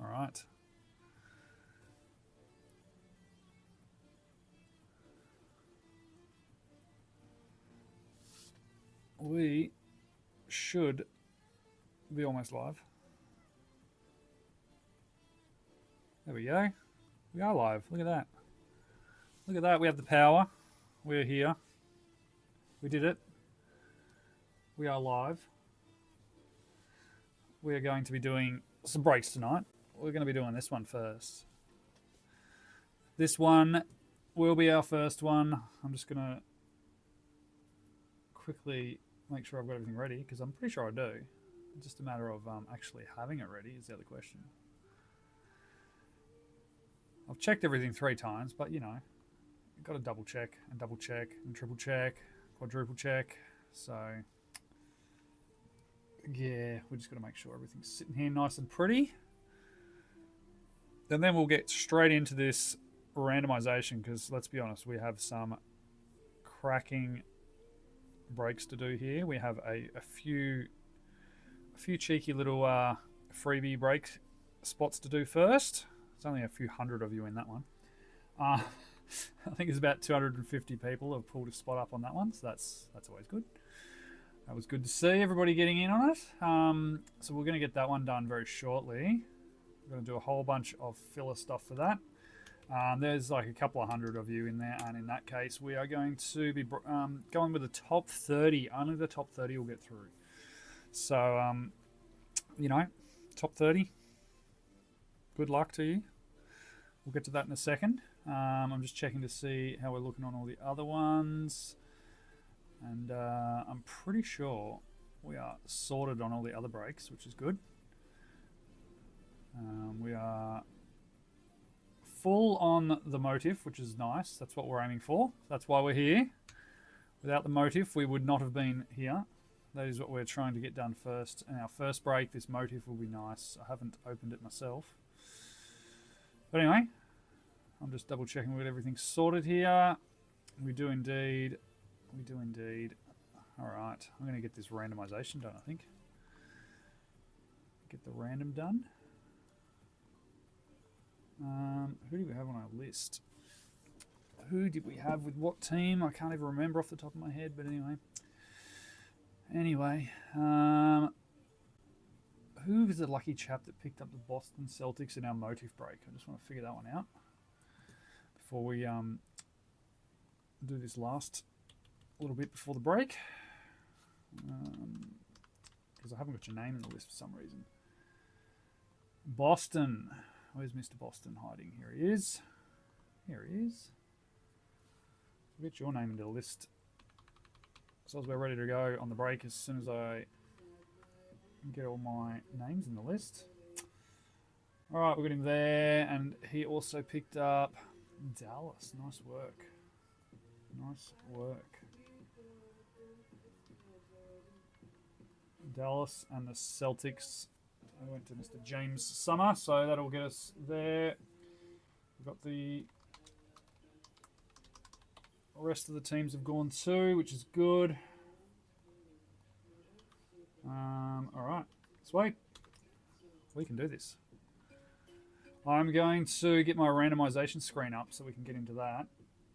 All right. We should be almost live. There we go. We are live. Look at that. Look at that. We have the power. We're here. We did it. We are live. We are going to be doing some breaks tonight. We're going to be doing this one first. This one will be our first one. I'm just going to quickly make sure I've got everything ready because I'm pretty sure I do. It's just a matter of actually having it ready is the other question. I've checked everything 3 times, but you know, you've got to double check and triple check, quadruple check. So yeah, we just got to make sure everything's sitting here nice and pretty. And then we'll get straight into this randomization because let's be honest, we have some cracking breaks to do here. We have a few cheeky little freebie break spots to do first. There's only a few hundred of you in that one. I think it's about 250 people have pulled a spot up on that one, so that's always good. That was good to see everybody getting in on it. So we're going to get that one done very shortly. We're going to do a whole bunch of filler stuff for that. There's like a couple of hundred of you in there, and in that case, we are going to be going with the top 30. Only the top 30 will get through. So, you know, top 30. Good luck to you. We'll get to that in a second. I'm just checking to see how we're looking on all the other ones. And I'm pretty sure we are sorted on all the other breaks, which is good. We are full on the motif, which is nice. That's what we're aiming for. That's why we're here. Without the motif, we would not have been here. That is what we're trying to get done first. And our first break, this motif will be nice. I haven't opened it myself. But anyway, I'm just double checking we got everything sorted here. We do indeed. We do indeed. All right, I'm going to get this randomization done, I think. Get the random done. Who do we have on our list? Who did we have with what team? I can't even remember off the top of my head, but anyway. Anyway, who was the lucky chap that picked up the Boston Celtics in our motif break? I just want to figure that one out before we do this last little bit before the break. Because I haven't got your name in the list for some reason. Boston. Where's Mr. Boston hiding? Here he is. Here he is. We'll get your name into the list. So we're ready to go on the break as soon as I get all my names in the list. All right, we got him there, and he also picked up Dallas. Nice work. Nice work. Dallas and the Celtics. I went to Mr. James Summer, so that'll get us there. We've got the rest of the teams have gone too, which is good. All right, sweet. We can do this. I'm going to get my randomization screen up so we can get into that.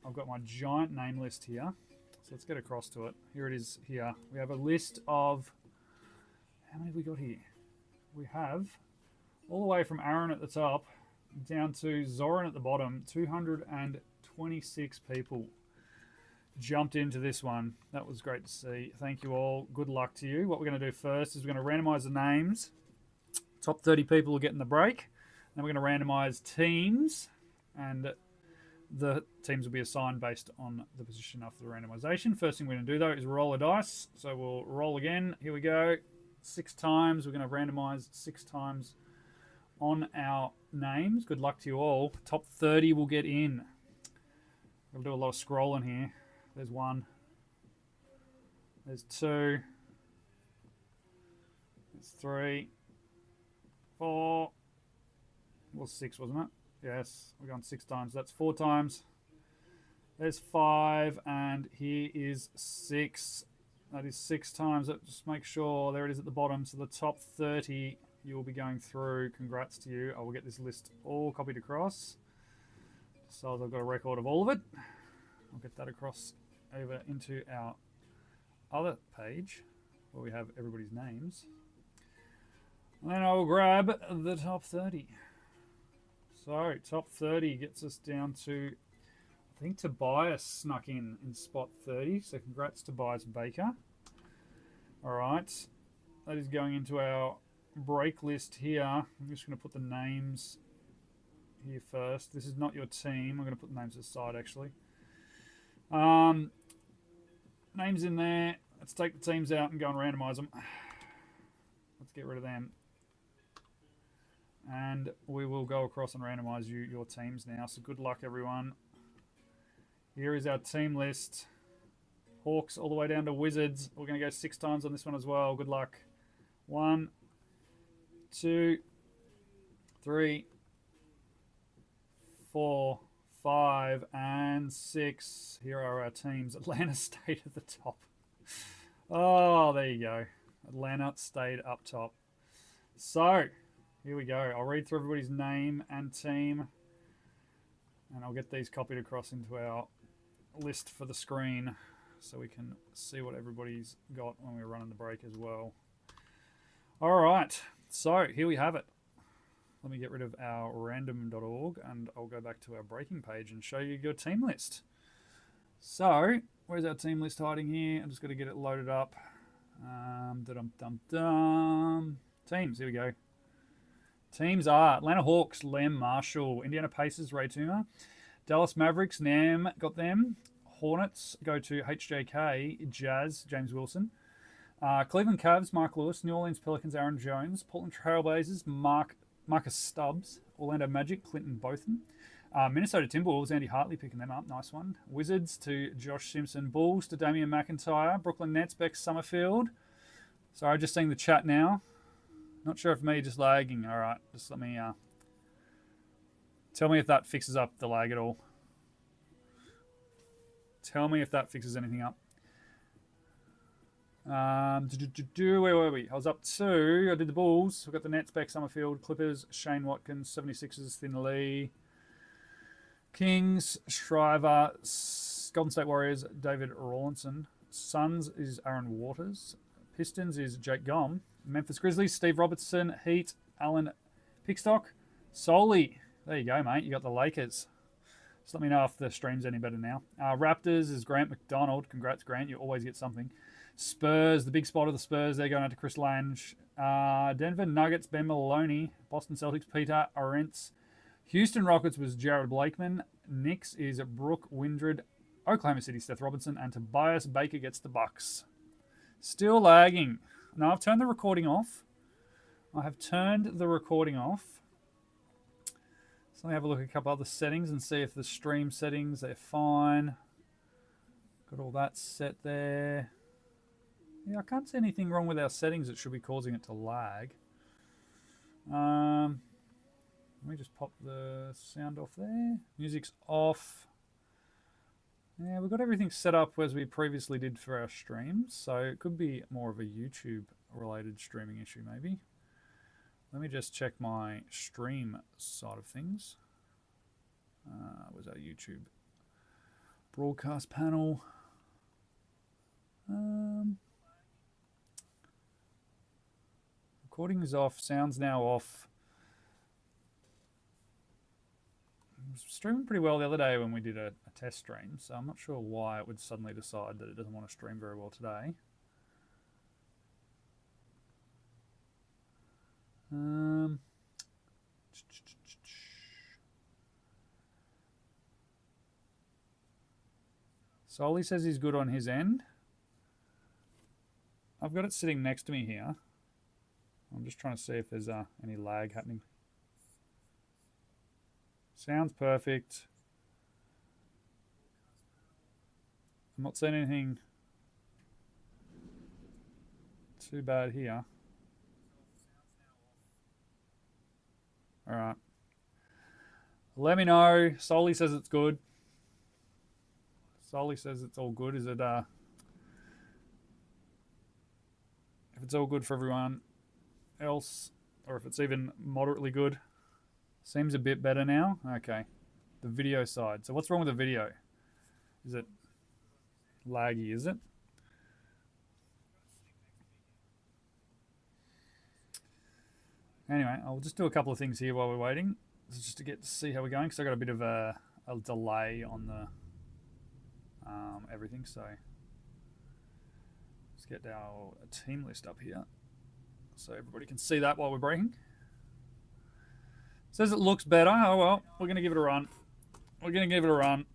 I've got my giant name list here. So let's get across to it. Here it is here. We have a list of... How many have we got here? We have all the way from Aaron at the top down to Zoran at the bottom. 226 people jumped into this one. That was great to see. Thank you all. Good luck to you. What we're going to do first is we're going to randomize the names. Top 30 people will get in the break. Then we're going to randomize teams, and the teams will be assigned based on the position after the randomization. First thing we're going to do though is roll a dice. So we'll roll again. Here we go. 6 times. We're going to randomize 6 times on our names. Good luck to you all. Top 30 will get in. We'll do a lot of scrolling here. There's 1. There's 2. There's 3. 4. It was 6, wasn't it? Yes, we're going 6 times. That's 4 times. There's 5, and here is 6. That is 6 times. Just make sure, there it is at the bottom. So the top 30 you will be going through. Congrats to you. I will get this list all copied across. So I've got a record of all of it. I'll get that across over into our other page where we have everybody's names. And then I will grab the top 30. So top 30 gets us down to, I think Tobias snuck in spot 30. So congrats Tobias Baker. All right. That is going into our break list here. I'm just going to put the names here first. This is not your team. I'm going to put the names aside actually. Names in there. Let's take the teams out and go and randomize them. Let's get rid of them. And we will go across and randomize your teams now. So good luck, everyone. Here is our team list. Hawks all the way down to Wizards. We're going to go 6 times on this one as well. Good luck. 1, 2, 3, 4, 5, and 6. Here are our teams. Atlanta stayed at the top. Oh, there you go. Atlanta stayed up top. So, here we go. I'll read through everybody's name and team. And I'll get these copied across into our list for the screen so we can see what everybody's got when we're running the break as well. All right. So, here we have it. Let me get rid of our random.org and I'll go back to our breaking page and show you your team list. So, where's our team list hiding here? I'm just going to get it loaded up. Teams, here we go. Teams are Atlanta Hawks, Lem Marshall, Indiana Pacers, Ray Toomer, Dallas Mavericks, Nam, got them. Hornets go to HJK, Jazz, James Wilson. Cleveland Cavs, Mark Lewis. New Orleans Pelicans, Aaron Jones. Portland Trailblazers, Marcus Stubbs. Orlando Magic, Clinton Botham. Minnesota Timberwolves, Andy Hartley picking them up. Nice one. Wizards to Josh Simpson. Bulls to Damian McIntyre. Brooklyn Nets, Beck Summerfield. Sorry, just seeing the chat now. Not sure if me just lagging. All right, just let me tell me if that fixes up the lag at all. Tell me if that fixes anything up. Where were we? I was up to, I did the Bulls. We've got the Nets, Beck Summerfield, Clippers, Shane Watkins, 76ers, Thin Lee, Kings, Shriver, Golden State Warriors, David Rawlinson. Suns is Aaron Waters. Pistons is Jake Gom. Memphis Grizzlies, Steve Robertson. Heat, Alan Pickstock. Solely, there you go, mate. You got the Lakers. Just let me know if the stream's any better now. Raptors is Grant McDonald. Congrats, Grant. You always get something. Spurs, the big spot of the Spurs. They're going out to Chris Lange. Denver Nuggets, Ben Maloney. Boston Celtics, Peter Arentz. Houston Rockets was Jared Blakeman. Knicks is Brooke Windred. Oklahoma City, Seth Robinson. And Tobias Baker gets the Bucks. Still lagging. Now, I've turned the recording off. I have turned the recording off. So let me have a look at a couple other settings and see if the stream settings, they're fine. Got all that set there. Yeah, I can't see anything wrong with our settings that should be causing it to lag. Let me just pop the sound off there. Music's off. Yeah, we've got everything set up as we previously did for our streams, so it could be more of a YouTube-related streaming issue, maybe. Let me just check my stream side of things. Where's our YouTube broadcast panel? Recording is off, sound's now off. It was streaming pretty well the other day when we did a test stream, so I'm not sure why it would suddenly decide that it doesn't want to stream very well today. Solly says he's good on his end. I've got it sitting next to me here. I'm just trying to see if there's any lag happening. Sounds perfect. I'm not seeing anything too bad here. All right. Let me know. Solly says it's good. Solly says it's all good. Is it if it's all good for everyone else, or if it's even moderately good. Seems a bit better now. Okay. The video side. So what's wrong with the video? Is it laggy, is it? Anyway, I'll just do a couple of things here while we're waiting. This is just to get to see how we're going, because I got a bit of a delay on the everything. So let's get our team list up here so everybody can see that while we're breaking. Says it looks better. Oh well, we're gonna give it a run. We're gonna give it a run.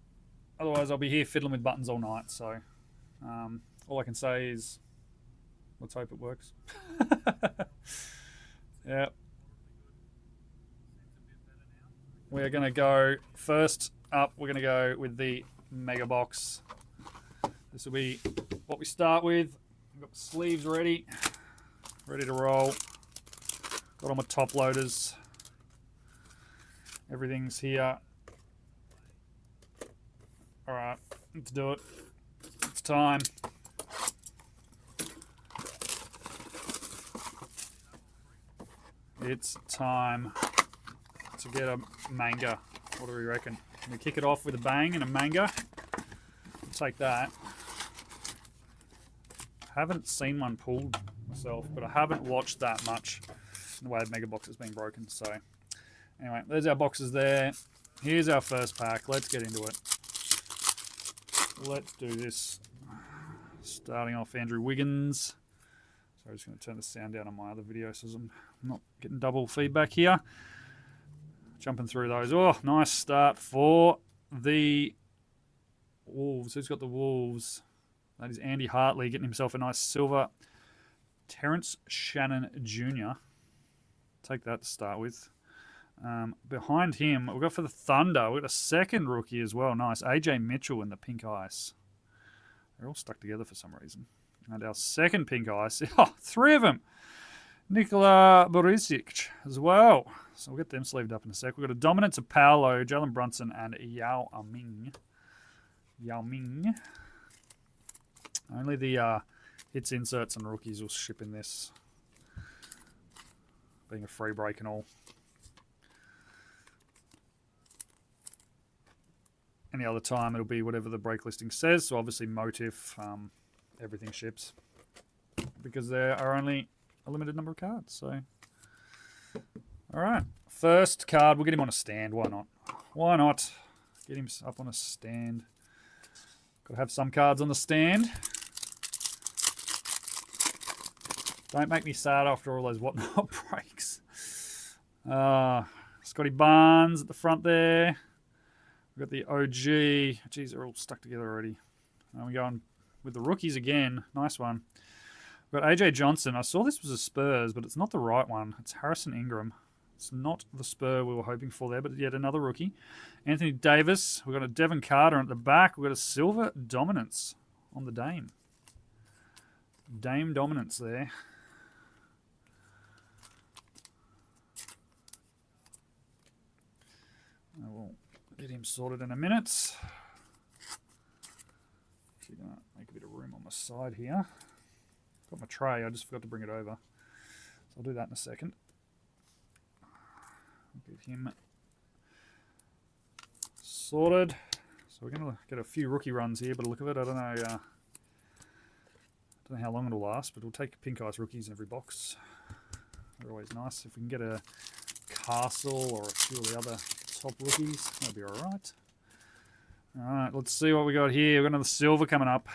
Otherwise, I'll be here fiddling with buttons all night. So all I can say is, let's hope it works. Yeah. We're going to go first up. We're going to go with the Mega Box. This will be what we start with. I've got the sleeves ready to roll. Got all my top loaders. Everything's here. All right, let's do it. It's time. It's time to get a manga. What do we reckon? Can we kick it off with a bang and a manga? We'll take that. Haven't seen one pulled myself, but I haven't watched that much in the way the mega box has been broken. So anyway, there's our boxes there. Here's our first pack. Let's get into it. Let's do this. Starting off, Andrew Wiggins. So I'm just going to turn the sound down on my other video so I'm not getting double feedback here. Jumping through those. Oh, nice start for the Wolves. Who's got the Wolves? That is Andy Hartley getting himself a nice silver. Terrence Shannon Jr. Take that to start with. Behind him, we've got for the Thunder, we've got a second rookie as well. Nice. AJ Mitchell in the pink ice. They're all stuck together for some reason. And our second pink ice, oh, three of them. Nikola Borisic as well. So we'll get them sleeved up in a sec. We've got a Dominance of Paolo, Jalen Brunson, and Yao Ming. Yao Ming. Only the hits, inserts, and rookies will ship in this. Being a free break and all. Any other time, it'll be whatever the break listing says. So obviously Motif, everything ships. Because there are only a limited number of cards. So, all right. First card, we'll get him on a stand. Why not? Why not? Get him up on a stand. Got to have some cards on the stand. Don't make me sad after all those whatnot breaks. Scotty Barnes at the front there. We've got the OG. Geez, they're all stuck together already. And we're going with the rookies again. Nice one. We've got AJ Johnson. I saw this was a Spurs, but it's not the right one. It's Harrison Ingram. It's not the Spur we were hoping for there, but yet another rookie. Anthony Davis. We've got a Devin Carter at the back. We've got a silver dominance on the Dame. Dame dominance there. I will get him sorted in a minute. Actually going to make a bit of room on my side here. Got my tray, I just forgot to bring it over. So I'll do that in a second. Get him sorted. So we're going to get a few rookie runs here, but look at it, I don't know how long it'll last, but we'll take pink ice rookies in every box. They're always nice. If we can get a Castle or a few of the other top rookies, that'll be alright. Alright, let's see what we got here. We've got another silver coming up.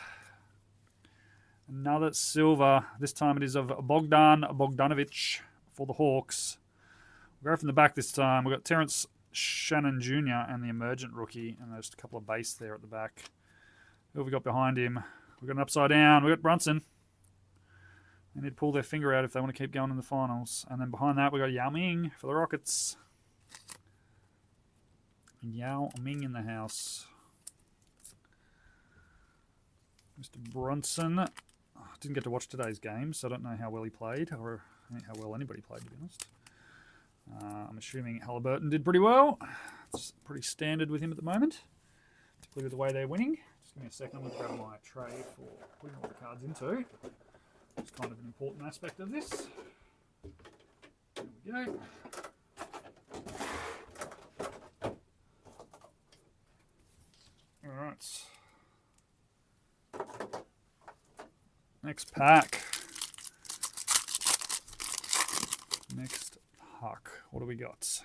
Another silver. This time it is of Bogdan Bogdanovic for the Hawks. We'll go from the back this time. We've got Terrence Shannon Jr. and the emergent rookie, and there's a couple of base there at the back. Who have we got behind him? We've got an upside down. We've got Brunson. They need to pull their finger out if they want to keep going in the finals. And then behind that, we've got Yao Ming for the Rockets. Yao Ming in the house. Mr. Brunson. Didn't get to watch today's game, so I don't know how well he played, or how well anybody played, to be honest. I'm assuming Halliburton did pretty well. It's pretty standard with him at the moment, particularly with the way they're winning. Just give me a second, I'm going to grab my tray for putting all the cards into. It's kind of an important aspect of this. There we There we go. All right. Next pack. Next pack. What do we got?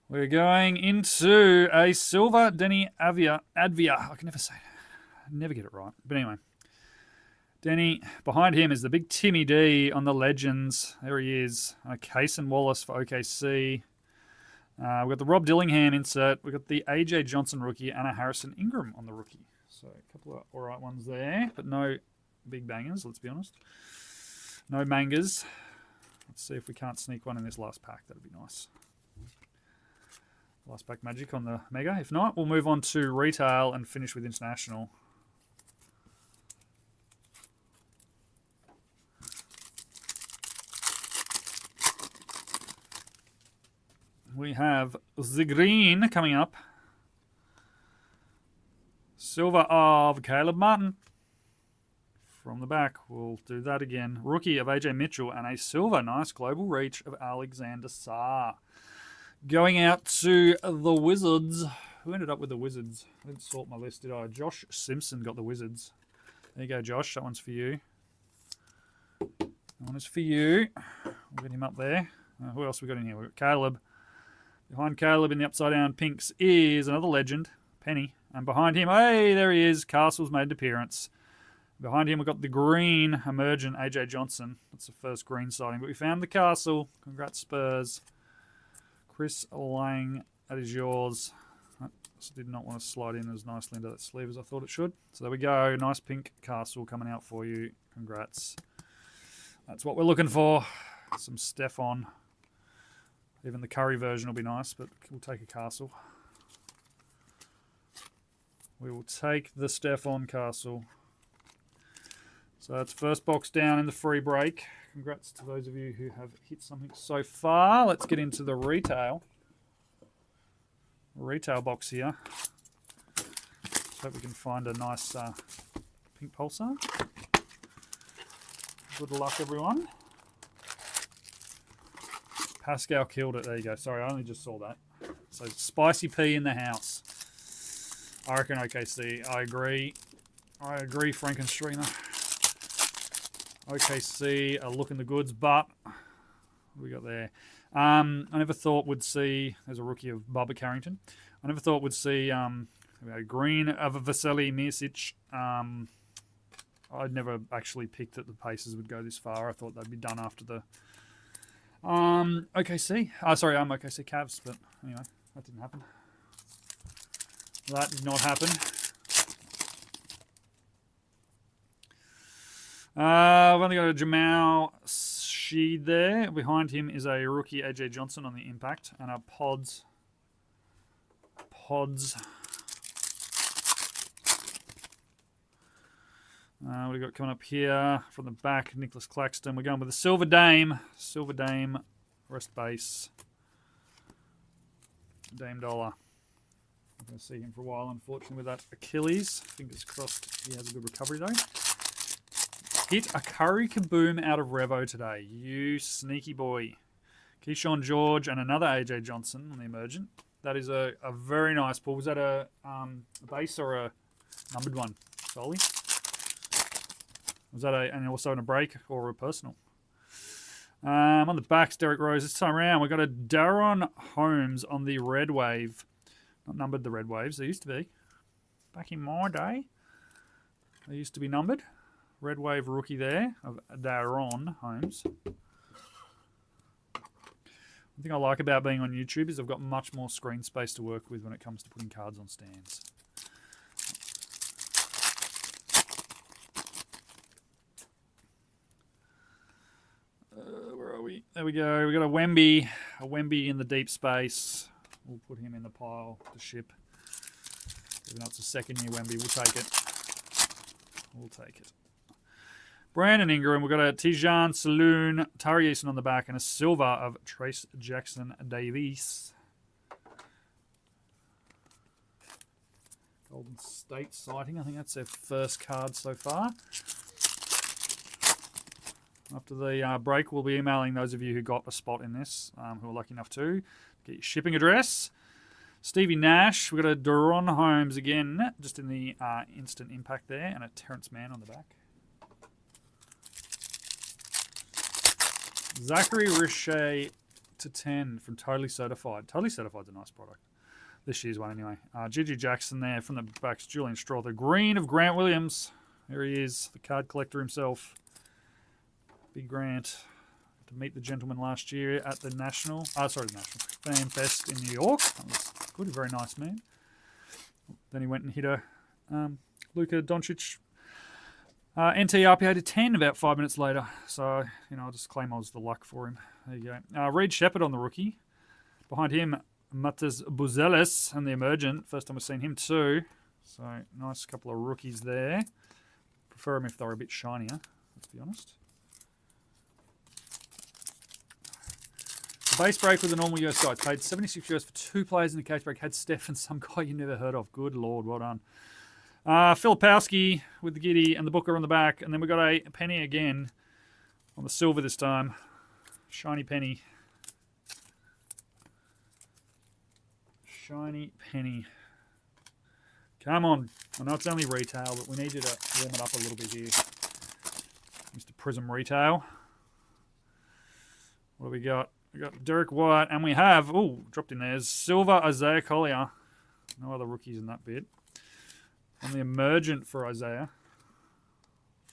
We're going into a silver Denny Advia. I can never say it. I never get it right. But anyway. Denny, behind him is the big Timmy D on the Legends. There he is. Cason Wallace for OKC. We've got the Rob Dillingham insert. We've got the AJ Johnson rookie and a Harrison Ingram on the rookie. So a couple of alright ones there, but no big bangers, let's be honest. No mangas. Let's see if we can't sneak one in this last pack. That'd be nice. Last pack magic on the Mega. If not, we'll move on to retail and finish with international. We have the green coming up. Silver of Caleb Martin. From the back, we'll do that again. Rookie of AJ Mitchell and a silver. Nice global reach of Alexander Sarr. Going out to the Wizards. Who ended up with the Wizards? I didn't sort my list, did I? Josh Simpson got the Wizards. There you go, Josh. That one's for you. That one is for you. We'll get him up there. Who else we got in here? We've got Caleb. Behind Caleb in the upside down pinks is another legend, Penny. And behind him, hey, there he is. Castle's made an appearance. Behind him, we've got the green emergent AJ Johnson. That's the first green sighting. But we found the Castle. Congrats, Spurs. Chris Lang, that is yours. That did not want to slide in as nicely into that sleeve as I thought it should. So there we go. Nice pink Castle coming out for you. Congrats. That's what we're looking for. Some Stefan. Even the Curry version will be nice, but we'll take a Castle. We will take the Stefan Castle. So that's first box down in the free break. Congrats to those of you who have hit something so far. Let's get into the retail. Retail box here. Let's hope we can find a nice pink pulsar. Good luck, everyone. Pascal killed it. There you go. Sorry, I only just saw that. So Spicy P in the house. I reckon OKC. I agree. I agree, Frankenstreamer. OKC are looking the goods, but what we got there? I never thought we'd see. There's a rookie of Bubba Carrington. I never thought we'd see green of Vasily Misic. I'd never actually picked that the Pacers would go this far. I thought they'd be done after the OKC. Sorry, OKC Cavs, but anyway, that didn't happen. That did not happen. We've only got a Jamal Sheed there. Behind him is a rookie AJ Johnson on the impact and a Pods. What do we got coming up here from the back? Nicholas Claxton. We're going with the Silver Dame. Silver Dame, rest base. Dame Dollar. I'm going to see him for a while, unfortunately, with that Achilles. Fingers crossed he has a good recovery, though. Hit a Curry Kaboom out of Revo today. You sneaky boy. Keyshawn George and another AJ Johnson on the emergent. That is a very nice pull. Was that a base or a numbered one, solely? Was that and also in a break or a personal? On the backs, Derek Rose. This time around, we've got a Daron Holmes on the Red Wave. Not numbered, the Red Waves. They used to be. Back in my day, they used to be numbered. Red Wave rookie there of Daron Holmes. The thing I like about being on YouTube is I've got much more screen space to work with when it comes to putting cards on stands. Where are we? There we go. We got a Wemby in the deep space. We'll put him in the pile to ship. Even though it's a second year Wemby, we'll take it. We'll take it. Brandon Ingram, we've got a Tijan Saloon, Tari Eason on the back, and a silver of Trace Jackson Davies. Golden State sighting. I think that's their first card so far. After the break, we'll be emailing those of you who got a spot in this, who are lucky enough to get your shipping address. Stevie Nash. We've got a Deron Holmes again, just in the instant impact there, and a Terrence Mann on the back. Zachary Richey to 10 from Totally Certified. Totally Certified's a nice product. This year's one anyway. Gigi Jackson there from the backs. Julian Strother. Green of Grant Williams. Here he is, the card collector himself. Big Grant. To meet the gentleman last year at the National Fan Fest in New York. That was good, a very nice man. Then he went and hit a Luka Doncic NTRPA to 10 about 5 minutes later. So, I'll just claim I was the luck for him. There you go. Reed Shepherd on the rookie. Behind him, Matas Buzelis and the Emergent. First time we've seen him too. So, nice couple of rookies there. Prefer them if they were a bit shinier, let's be honest. The base break with a normal US guy. Paid 76 US for 2 players in the case break. Had Steph and some guy you never heard of. Good Lord, well done. Filipowski with the Giddy and the Booker on the back. And then we've got a penny again on the silver this time. Shiny penny. Shiny penny. Come on. I know it's only retail, but we need you to warm it up a little bit here. Mr. Prism Retail. What do we got? We got Derek White, and we have, dropped in there, silver Isaiah Collier. No other rookies in that bit. And the Emergent for Isaiah.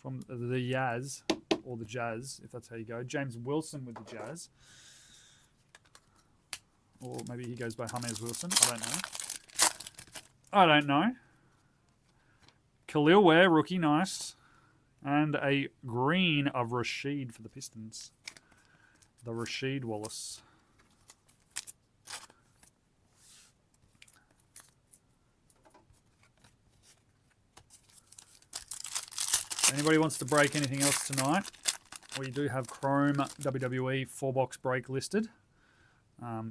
From the Jazz, or the Jazz, if that's how you go. James Wilson with the Jazz. Or maybe he goes by James Wilson. I don't know. Khalil Ware, rookie, nice. And a green of Rashid for the Pistons. The Rashid Wallace. Anybody wants to break anything else tonight? We do have Chrome WWE 4-box break listed.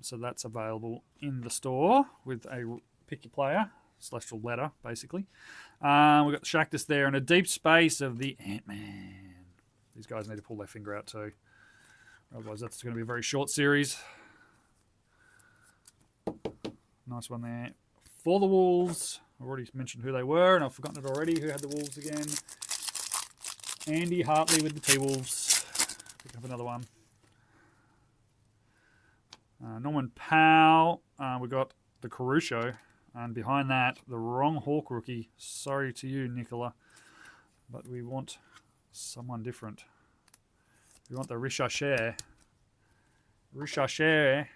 So that's available in the store with a pick your player, celestial letter, basically. We've got the Shactus there and a deep space of the Ant-Man. These guys need to pull their finger out too. Otherwise, that's going to be a very short series. Nice one there. For the Wolves, I've already mentioned who they were, and I've forgotten it already. Who had the Wolves again? Andy Hartley with the T-Wolves. Picking up another one. Norman Powell. We've got the Caruso. And behind that, the wrong Hawk rookie. Sorry to you, Nicola. But we want someone different. We want the Richard. Richard.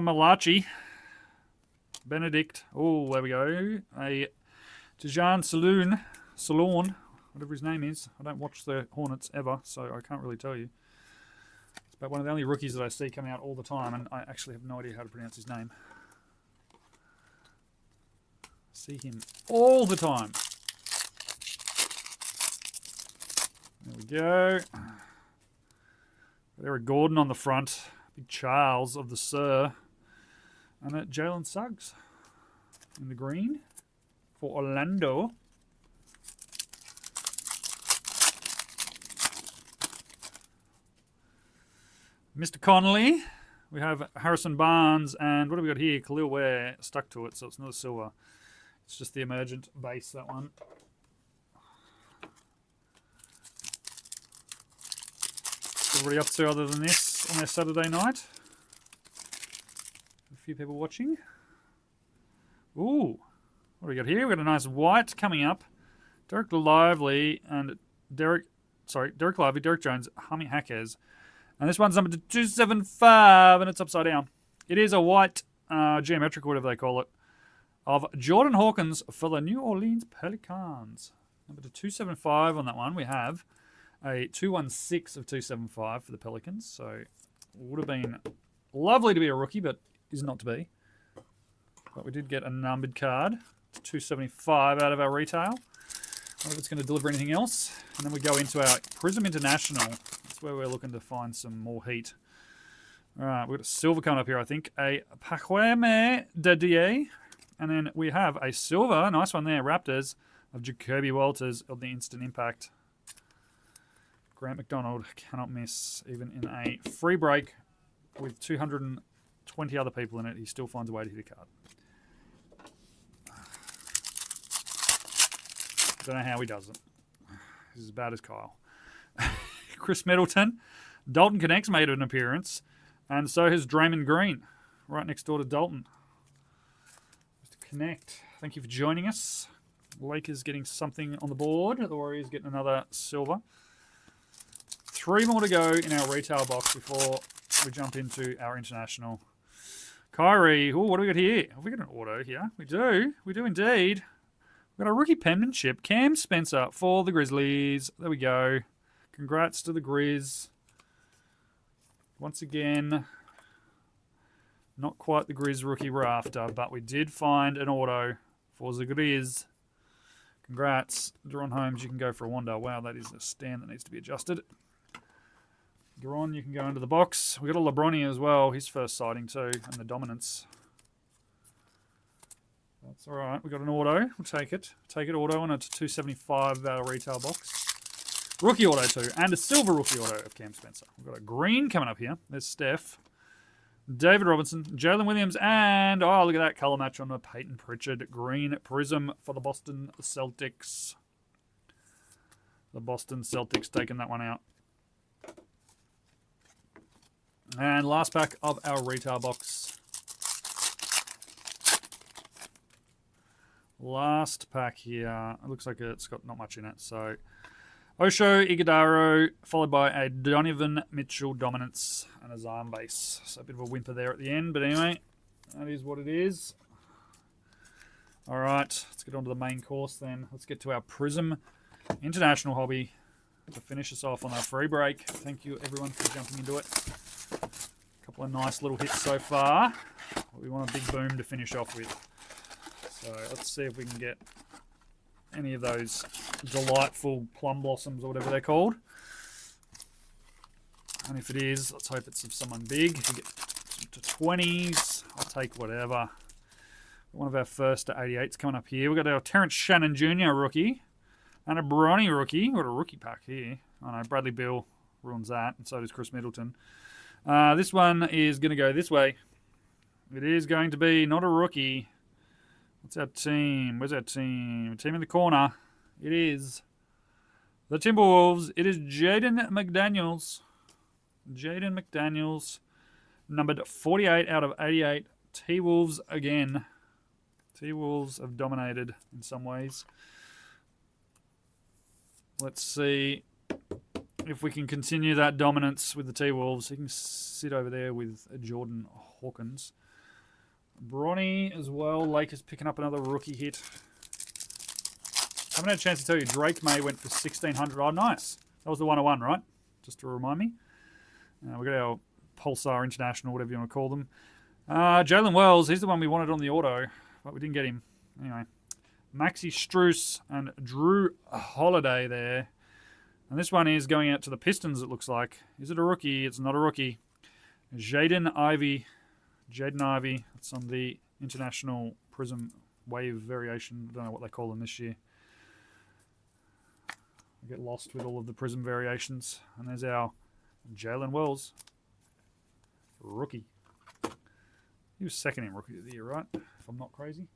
Malachi. Benedict. Oh, there we go. A Tijan Saloon, whatever his name is. I don't watch the Hornets ever, so I can't really tell you. It's about one of the only rookies that I see coming out all the time, and I actually have no idea how to pronounce his name. See him all the time. There we go. Eric Gordon on the front. Big Charles of the Sir. And Jalen Suggs in the green for Orlando. Mr. Connolly. We have Harrison Barnes. And what have we got here? Khalil Ware stuck to it, so it's not a silver. It's just the Emergent base, that one. What's everybody up to other than this on their Saturday night? A few people watching. Ooh. What do we got here? We've got a nice white coming up. Derek Lively and Derek Lively, Derek Jones, Hami Hackers. And this one's numbered to 275, and it's upside down. It is a white geometric, whatever they call it, of Jordan Hawkins for the New Orleans Pelicans. Number to 275 on that one. We have a 216 of 275 for the Pelicans. So it would have been lovely to be a rookie, but is not to be. But we did get a numbered card. It's 275 out of our retail. I wonder if it's going to deliver anything else. And then we go into our Prism International. That's where we're looking to find some more heat. All right, we've got a silver coming up here, I think. A Pajueme Didier. And then we have a silver, nice one there, Raptors, of Jacoby Walters of the Instant Impact. Grant McDonald cannot miss, even in a free break with 220 other people in it. He still finds a way to hit a card. Don't know how he does it. He's as bad as Kyle. Chris Middleton. Dalton Connects made an appearance. And so has Draymond Green. Right next door to Dalton. Mr. Connect. Thank you for joining us. Lakers getting something on the board. The Warriors getting another silver. 3 more to go in our retail box before we jump into our international. Kyrie. Oh, what do we got here? Have we got an auto here? We do. We do indeed. We've got a rookie penmanship. Cam Spencer for the Grizzlies. There we go. Congrats to the Grizz. Once again, not quite the Grizz rookie we're after, but we did find an auto for the Grizz. Congrats. Deron Holmes, you can go for a wonder. Wow, that is a stand that needs to be adjusted. Deron, you can go into the box. We've got a LeBron as well. His first sighting too, and the dominance. That's all right. We've got an auto. We'll take it. Take it auto, and it's a 275 out of retail box. Rookie auto too, and a silver rookie auto of Cam Spencer. We've got a green coming up here. There's Steph. David Robinson, Jalen Williams, and oh, look at that color match on the Peyton Pritchard green prism for the Boston Celtics. The Boston Celtics taking that one out. And last pack of our retail box. Last pack here. It looks like it's got not much in it. So, Osho Iguodaro, followed by a Donovan Mitchell dominance and a Zion base. So a bit of a whimper there at the end. But anyway, that is what it is. All right, let's get on to the main course then. Let's get to our Prism International hobby to finish us off on our free break. Thank you, everyone, for jumping into it. A couple of nice little hits so far. We want a big boom to finish off with. So let's see if we can get any of those delightful plum blossoms or whatever they're called. And if it is, let's hope it's of someone big. If we get to 20s, I'll take whatever. One of our first to 88s coming up here. We've got our Terrence Shannon Jr. rookie and a Bronny rookie. We've got a rookie pack here. I know, Bradley Beal ruins that, and so does Chris Middleton. This one is going to go this way. It is going to be not a rookie. What's our team? Where's our team? Team in the corner. It is the Timberwolves. It is Jaden McDaniels. Jaden McDaniels, numbered 48 out of 88. T-Wolves again. T-Wolves have dominated in some ways. Let's see if we can continue that dominance with the T-Wolves. He can sit over there with Jordan Hawkins. Bronny as well. Lakers picking up another rookie hit. Haven't had a chance to tell you, Drake May went for 1,600. Oh, nice. That was the 101, right? Just to remind me. We've got our Pulsar International, whatever you want to call them. Jalen Wells, he's the one we wanted on the auto, but we didn't get him. Anyway, Maxi Strus and Drew Holiday there. And this one is going out to the Pistons, it looks like. Is it a rookie? It's not a rookie. Jaden Ivey. That's on the International Prism Wave variation. I don't know what they call them this year. I get lost with all of the Prism variations. And there's our Jalen Wells. Rookie. He was second in Rookie of the Year, right? If I'm not crazy.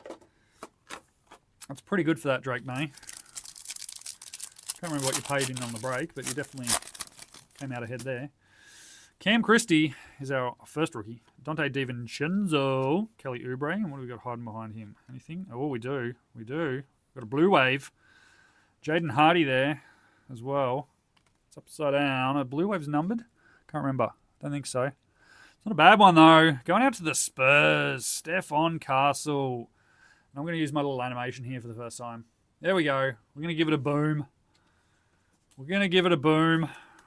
That's pretty good for that, Drake May. Can't remember what you paid in on the break, but you definitely came out ahead there. Cam Christie is our first rookie. Dante DiVincenzo. Kelly Oubre. And what do we got hiding behind him? Anything? Oh, we do. We've got a blue wave. Jaden Hardy there as well. It's upside down. A blue wave's numbered? Can't remember. Don't think so. It's not a bad one, though. Going out to the Spurs. Stephon Castle. And I'm going to use my little animation here for the first time. There we go. We're going to give it a boom.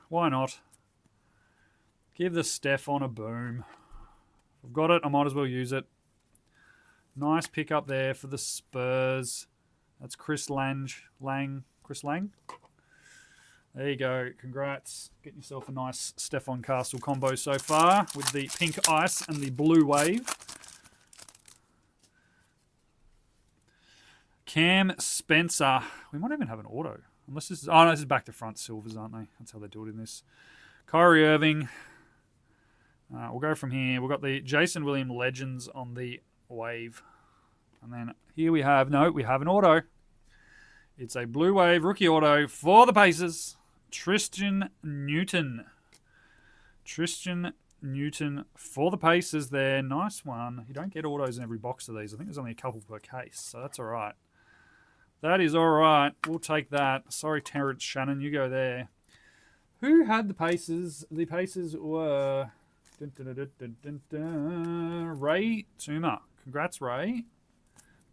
Why not? Give the Stephon a boom. I've got it. I might as well use it. Nice pick up there for the Spurs. That's Chris Lang. Chris Lang. There you go. Congrats. Getting yourself a nice Stefan Castle combo so far with the pink ice and the blue wave. Cam Spencer. We might even have an auto. Unless this is... Oh, no, this is back to front silvers, aren't they? That's how they do it in this. Kyrie Irving. We'll go from here. We've got the Jason Williams Legends on the wave. And then here we have... No, we have an auto. It's a blue wave rookie auto for the Pacers. Tristan Newton. Tristan Newton for the Pacers there. Nice one. You don't get autos in every box of these. I think there's only a couple per case, so that's all right. That is all right. We'll take that. Sorry, Terrence Shannon. You go there. Who had the Pacers? The Pacers were... Ray Toomer. Congrats, Ray.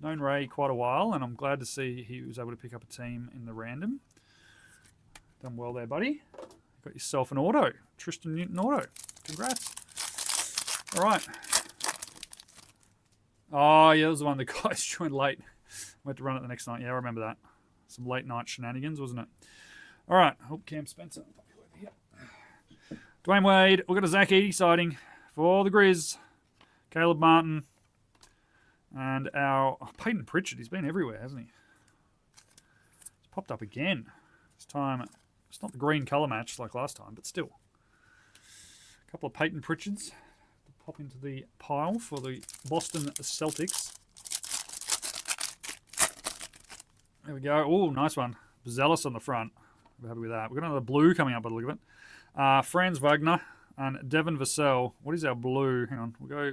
Known Ray quite a while, and I'm glad to see he was able to pick up a team in the random. Done well there, buddy. Got yourself an auto. Tristan Newton auto. Congrats. All right. Oh, yeah, that was the one the guys joined late. Went to run it the next night. Yeah, I remember that. Some late night shenanigans, wasn't it? All right. Hope Cam Spencer. Dwayne Wade. We've got a Zach Edey sighting for the Grizz. Caleb Martin. And our Peyton Pritchard. He's been everywhere, hasn't he? He's popped up again. This time, it's not the green colour match like last time, but still. A couple of Peyton Pritchards to pop into the pile for the Boston Celtics. There we go. Oh, nice one. Zealous on the front. We're happy with that. We've got another blue coming up by the look of it. Franz Wagner and Devin Vassell. What is our blue? Hang on. We'll go...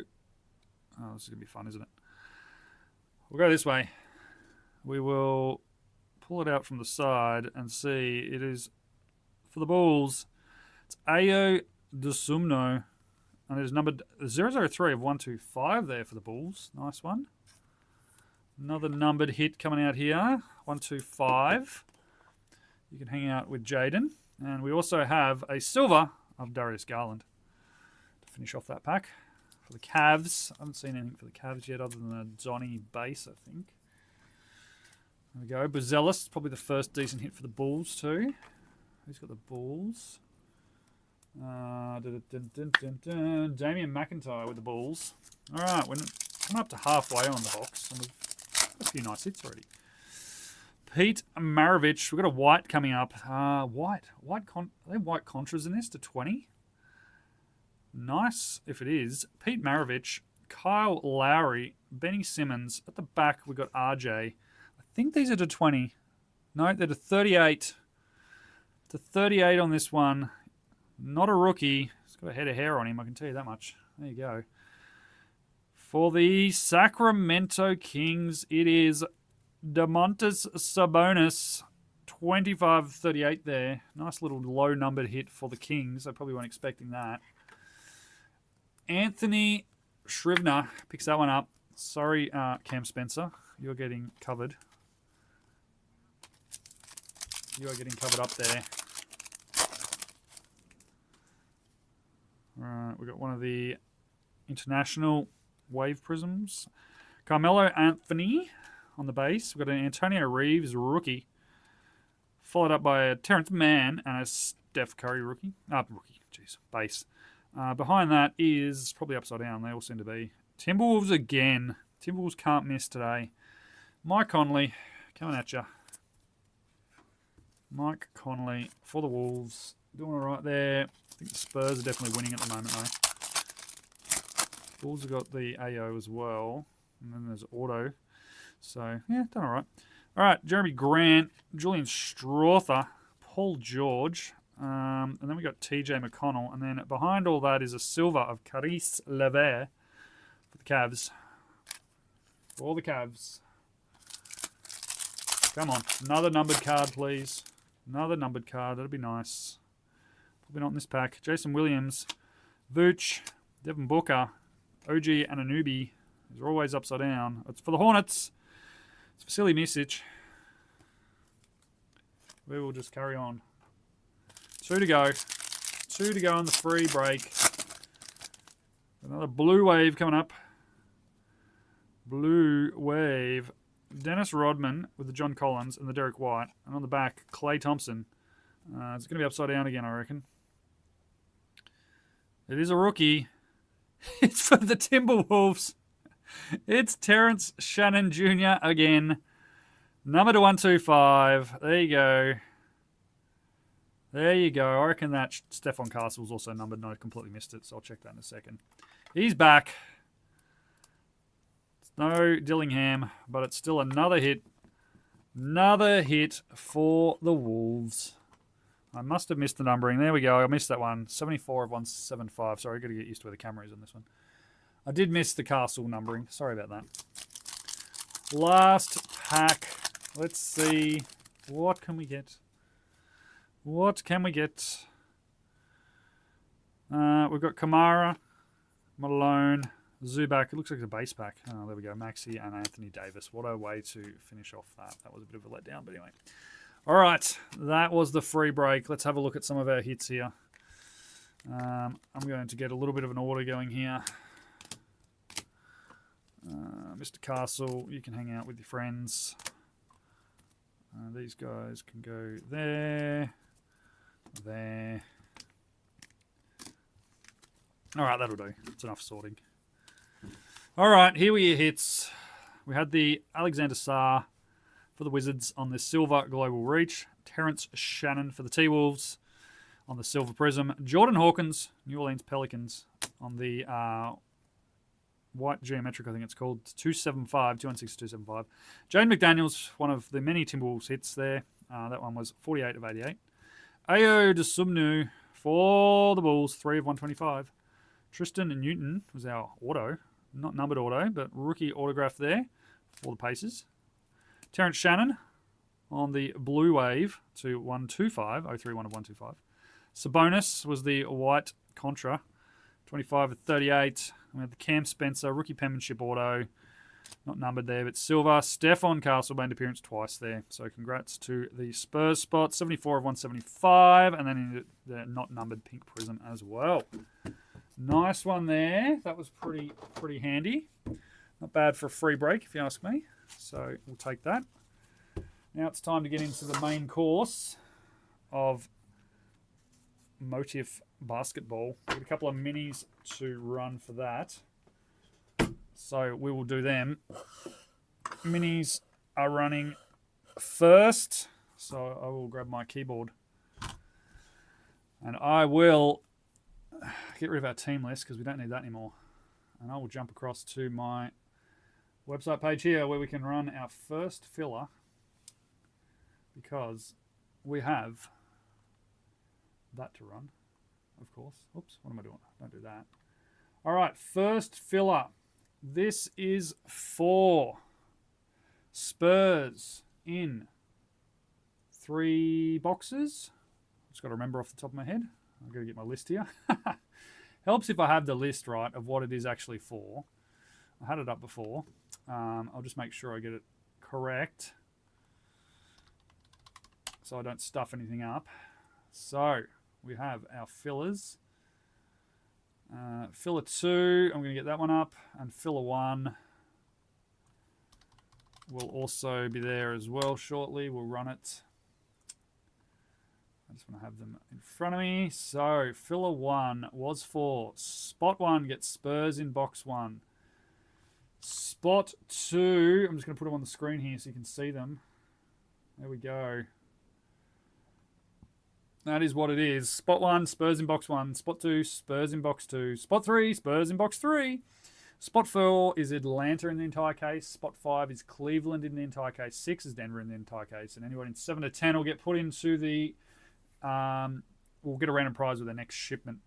Oh, this is going to be fun, isn't it? We'll go this way. We will pull it out from the side and see. It is for the Bulls. It's Ayo Dosunmu. And it is numbered 003 of 125 there for the Bulls. Nice one. Another numbered hit coming out here. 125. You can hang out with Jaden. And we also have a silver of Darius Garland to finish off that pack. For the Cavs. I haven't seen anything for the Cavs yet other than a Donny base, I think. There we go. Buzelis, probably the first decent hit for the Bulls too. Who's got the Bulls? Damian McIntyre with the Bulls. All right, we're coming up to halfway on the box. And we've got a few nice hits already. Pete Maravich. We've got a white coming up. White. Are there white contras in this to 20? Nice, if it is. Pete Maravich, Kyle Lowry, Benny Simmons. At the back, we've got RJ. I think these are to 20. No, they're to 38. To 38 on this one. Not a rookie. He's got a head of hair on him, I can tell you that much. There you go. For the Sacramento Kings, it is Domantas Sabonis. 25-38 there. Nice little low-numbered hit for the Kings. I probably weren't expecting that. Anthony Shrivner picks that one up. Sorry, Cam Spencer. You're getting covered. You are getting covered up there. All right, we've got one of the international wave prisms. Carmelo Anthony on the base. We've got an Antonio Reeves rookie. Followed up by a Terrence Mann and a Steph Curry rookie. Base. Behind that is probably upside down. They all seem to be. Timberwolves again. Timberwolves can't miss today. Mike Conley coming at you. Mike Conley for the Wolves. Doing all right there. I think the Spurs are definitely winning at the moment, though. Bulls have got the AO as well. And then there's Auto. So, yeah, done all right. All right, Jeremy Grant, Julian Strother, Paul George. And then we got TJ McConnell. And then behind all that is a silver of Caris LeVert for the Cavs. For all the Cavs. Come on. Another numbered card, please. Another numbered card. That'd be nice. Probably not in this pack. Jason Williams, Vooch, Devin Booker, OG Anunoby. These are always upside down. It's for the Hornets. It's Vasily Misic. We will just carry on. 2 to go. 2 to go on the free break. Another blue wave coming up. Blue wave. Dennis Rodman with the John Collins and the Derek White. And on the back, Klay Thompson It's going to be upside down again, I reckon. It is a rookie. It's for the Timberwolves. It's Terrence Shannon Jr. again. Number to 125. There you go. There you go. I reckon that Stephon Castle's also numbered. No, I completely missed it, so I'll check that in a second. He's back. It's no Dillingham, but it's still another hit. Another hit for the Wolves. I must have missed the numbering. There we go. I missed that one. 74 of 175. Sorry, I've got to get used to where the camera is on this one. I did miss the Castle numbering. Sorry about that. Last pack. Let's see. What can we get? What can we get? We've got Kamara, Malone, Zubac. It looks like a base pack. Oh, there we go. Maxey and Anthony Davis. What a way to finish off that. That was a bit of a letdown, but anyway. All right, that was the free break. Let's have a look at some of our hits here. I'm going to get a little bit of an order going here. Mr. Castle, you can hang out with your friends. These guys can go there, there. All right, that'll do. It's enough sorting. All right, here were your hits. We had the Alexander Sarr for the Wizards on the Silver Global Reach. Terrence Shannon for the T-Wolves on the Silver Prism. Jordan Hawkins, New Orleans Pelicans on the White Geometric, I think it's called. 275, 216, 275. Jane McDaniels, one of the many Timberwolves hits there. That one was 48 of 88. Ayo Desumnu for the Bulls, 3 of 125. Tristan Newton was our auto. Not numbered auto, but rookie autograph there for the Pacers. Terrence Shannon on the Blue Wave to 125, 031 of 125. Sabonis was the white Contra, 25 of 38. We had the Cam Spencer, rookie penmanship auto, not numbered there, but silver. Stephon Castle made an appearance twice there. So congrats to the Spurs spot, 74 of 175, and then in the not numbered pink prism as well. Nice one there. That was pretty handy. Not bad for a free break, if you ask me. So we'll take that. Now it's time to get into the main course of Motif basketball. We've got a couple of minis to run for that. So we will do them. Minis are running first. So I will grab my keyboard. And I will get rid of our team list because we don't need that anymore. And I will jump across to my website page here where we can run our first filler because we have that to run, of course. Oops, what am I doing? Don't do that. All right, first filler. This is for Spurs in 3 boxes. Just got to remember off the top of my head. I've got to get my list here. Helps if I have the list right of what it is actually for. I had it up before. I'll just make sure I get it correct so I don't stuff anything up. So we have our fillers. Filler 2, I'm going to get that one up, and filler 1 will also be there as well shortly. We'll run it. I just want to have them in front of me. So filler 1 was for spot 1 gets Spurs in box 1. Spot 2, I'm just going to put them on the screen here so you can see them. There we go. That is what it is. Spot 1, Spurs in box 1. Spot 2, Spurs in box 2. Spot 3, Spurs in box 3. Spot 4 is Atlanta in the entire case. Spot 5 is Cleveland in the entire case. 6 is Denver in the entire case. And anyone in 7 to 10 will get put into the... we'll get a random prize with the next shipment.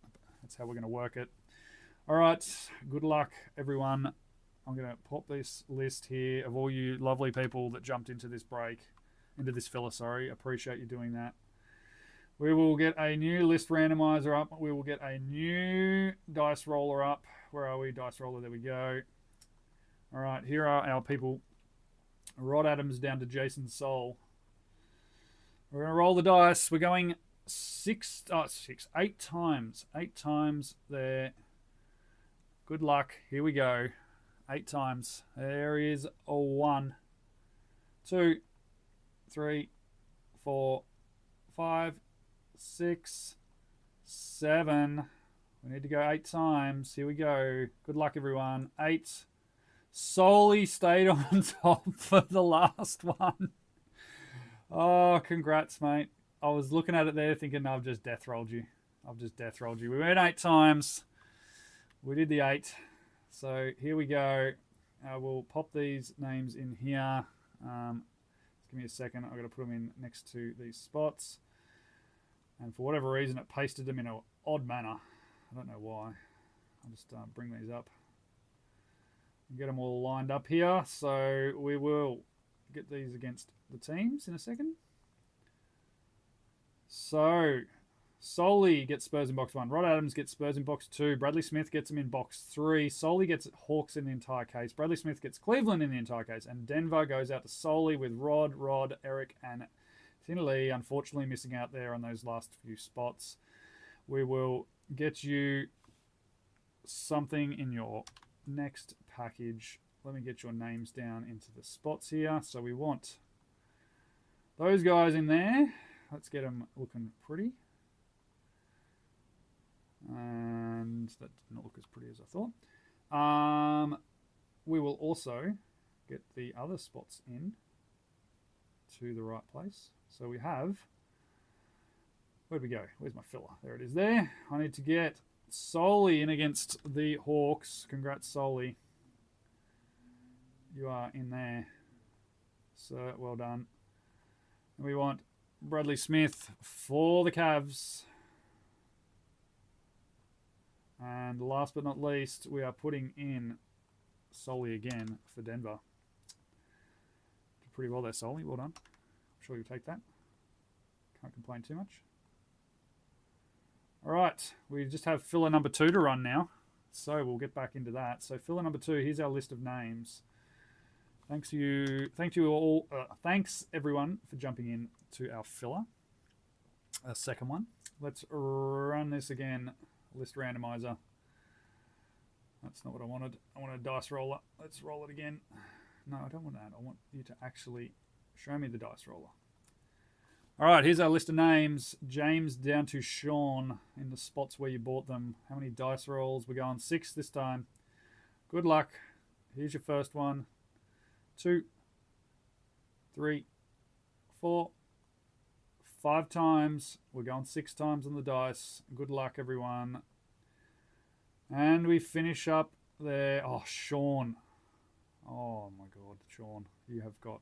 That's how we're going to work it. All right. Good luck, everyone. I'm going to pop this list here of all you lovely people that jumped into this break. Into this filler, sorry. Appreciate you doing that. We will get a new list randomizer up. We will get a new dice roller up. Where are we? Dice roller, there we go. All right, here are our people. Rod Adams down to Jason Soul. We're going to roll the dice. We're going 8 times. 8 times there. Good luck. Here we go. 8 times. There is a 1, 2, 3, 4, 5, 6, 7. We need to go 8 times. Here we go. Good luck, everyone. 8. Solely stayed on top for the last one. Oh, congrats, mate. I was looking at it there thinking, no, I've just death rolled you. We went 8 times. We did the 8. So here we go. We'll pop these names in here. Just give me a second. I've got to put them in next to these spots. And for whatever reason, it pasted them in an odd manner. I don't know why. I'll just bring these up and get them all lined up here. So we will get these against the teams in a second. So Solly gets Spurs in box 1. Rod Adams gets Spurs in box 2. Bradley Smith gets them in box 3. Solly gets Hawks in the entire case. Bradley Smith gets Cleveland in the entire case. And Denver goes out to Solly with Rod, Eric, and Tinley, unfortunately missing out there on those last few spots. We will get you something in your next package. Let me get your names down into the spots here. So we want those guys in there. Let's get them looking pretty. And that did not look as pretty as I thought. We will also get the other spots in to the right place. So we have, where'd we go? Where's my filler? There it is there. I need to get Solly in against the Hawks. Congrats, Solly. You are in there. So well done. And we want Bradley Smith for the Cavs. And last but not least, we are putting in Solly again for Denver. Did pretty well there, Solly. Well done. I'm sure you'll take that. Can't complain too much. All right, we just have filler number 2 to run now. So we'll get back into that. So filler number 2, here's our list of names. Thank you all. Thanks everyone for jumping in to our filler. Second one. Let's run this again. List randomizer. That's not what I wanted. I want a dice roller. Let's roll it again. No, I don't want that. I want you to actually show me the dice roller. All right, here's our list of names. James down to Sean in the spots where you bought them. How many dice rolls? We're going 6 this time. Good luck. Here's your first one. 2, 3, 4, 5 times. We're going 6 times on the dice. Good luck, everyone. And we finish up there. Oh, Sean. Oh, my God, Sean. You have got...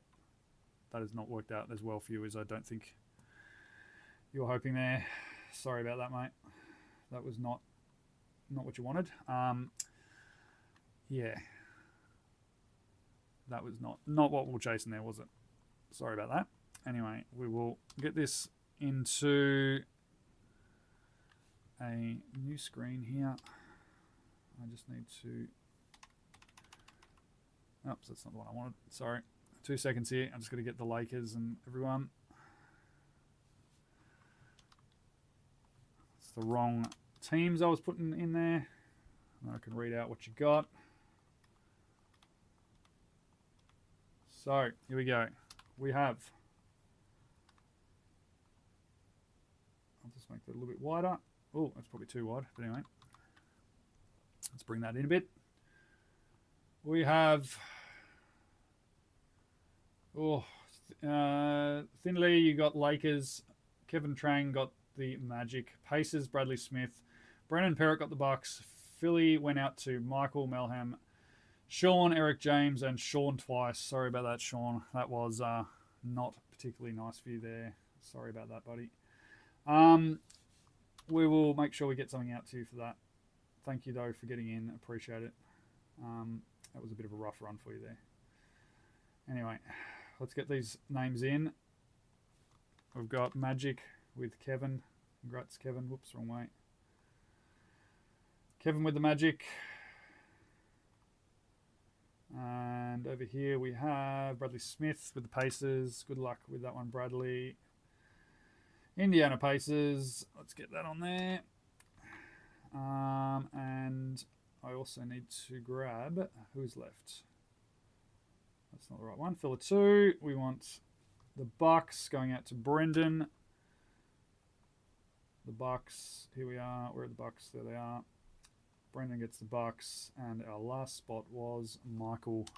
That has not worked out as well for you as I don't think you were hoping there. Sorry about that, mate. That was not what you wanted. Yeah. That was not what we were chasing there, was it? Sorry about that. Anyway, we will get this into a new screen here. I just need to... Oops, that's not the one I wanted. Sorry. 2 seconds here. I'm just going to get the Lakers and everyone. It's the wrong teams I was putting in there. I can read out what you got. So, here we go. We have... I'll just make that a little bit wider. Oh, that's probably too wide. But anyway, let's bring that in a bit. We have... Thinley, you got Lakers. Kevin Trang got the Magic. Pacers, Bradley Smith. Brennan Perrott got the Bucks. Philly went out to Michael Melham. Sean, Eric James, and Sean twice. Sorry about that, Sean. That was not particularly nice for you there. Sorry about that, buddy. We will make sure we get something out to you for that. Thank you, though, for getting in. Appreciate it. That was a bit of a rough run for you there. Anyway, let's get these names in. We've got Magic with Kevin. Congrats, Kevin. Whoops, wrong way. Kevin with the Magic. And over here we have Bradley Smith with the Pacers. Good luck with that one, Bradley. Indiana Pacers. Let's get that on there. And I also need to grab... Who's left? That's not the right one. Filler 2. We want the Bucks going out to Brendan. The Bucks. Here we are. Where are the Bucks? There they are. Brendan gets the Bucks. And our last spot was Michael.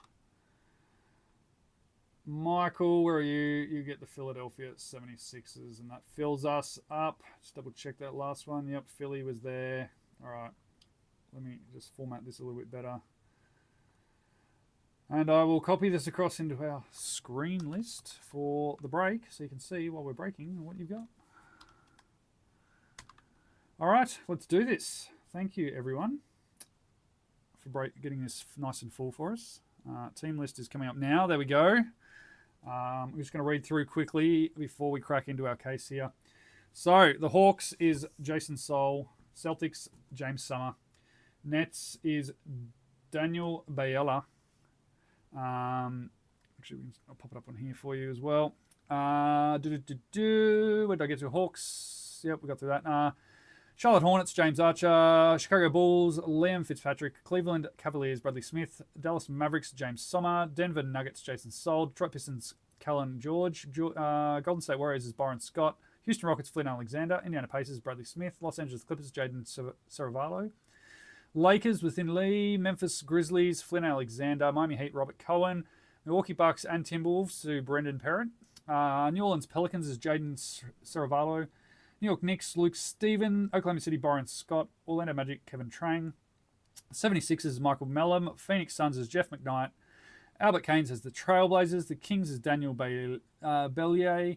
Michael, where are you? You get the Philadelphia 76ers, and that fills us up. Just double check that last one. Yep, Philly was there. All right. Let me just format this a little bit better. And I will copy this across into our screen list for the break so you can see while we're breaking what you've got. All right, let's do this. Thank you, everyone, for getting this nice and full for us. Team list is coming up now. There we go. I'm just going to read through quickly before we crack into our case here. So, the Hawks is Jason Soul. Celtics, James Summer. Nets is Daniel Bayella. Actually, I'll pop it up on here for you as well. Where did I get to? Hawks. Yep, we got through that. Charlotte Hornets, James Archer. Chicago Bulls, Liam Fitzpatrick. Cleveland Cavaliers, Bradley Smith. Dallas Mavericks, James Sommer. Denver Nuggets, Jason Soul. Detroit Pistons, Callan George. Golden State Warriors is Byron Scott. Houston Rockets, Flynn Alexander. Indiana Pacers, Bradley Smith. Los Angeles Clippers, Jaden Saravalo. Lakers within Lee. Memphis Grizzlies, Flynn Alexander. Miami Heat, Robert Cohen. Milwaukee Bucks and Timberwolves to Brendan Parrott. New Orleans Pelicans is Jaden Saravalo. New York Knicks, Luke Steven. Oklahoma City, Byron Scott. Orlando Magic, Kevin Trang. 76ers is Michael Mellum. Phoenix Suns is Jeff McKnight. Albert Canes has the Trailblazers. The Kings is Daniel Bellier.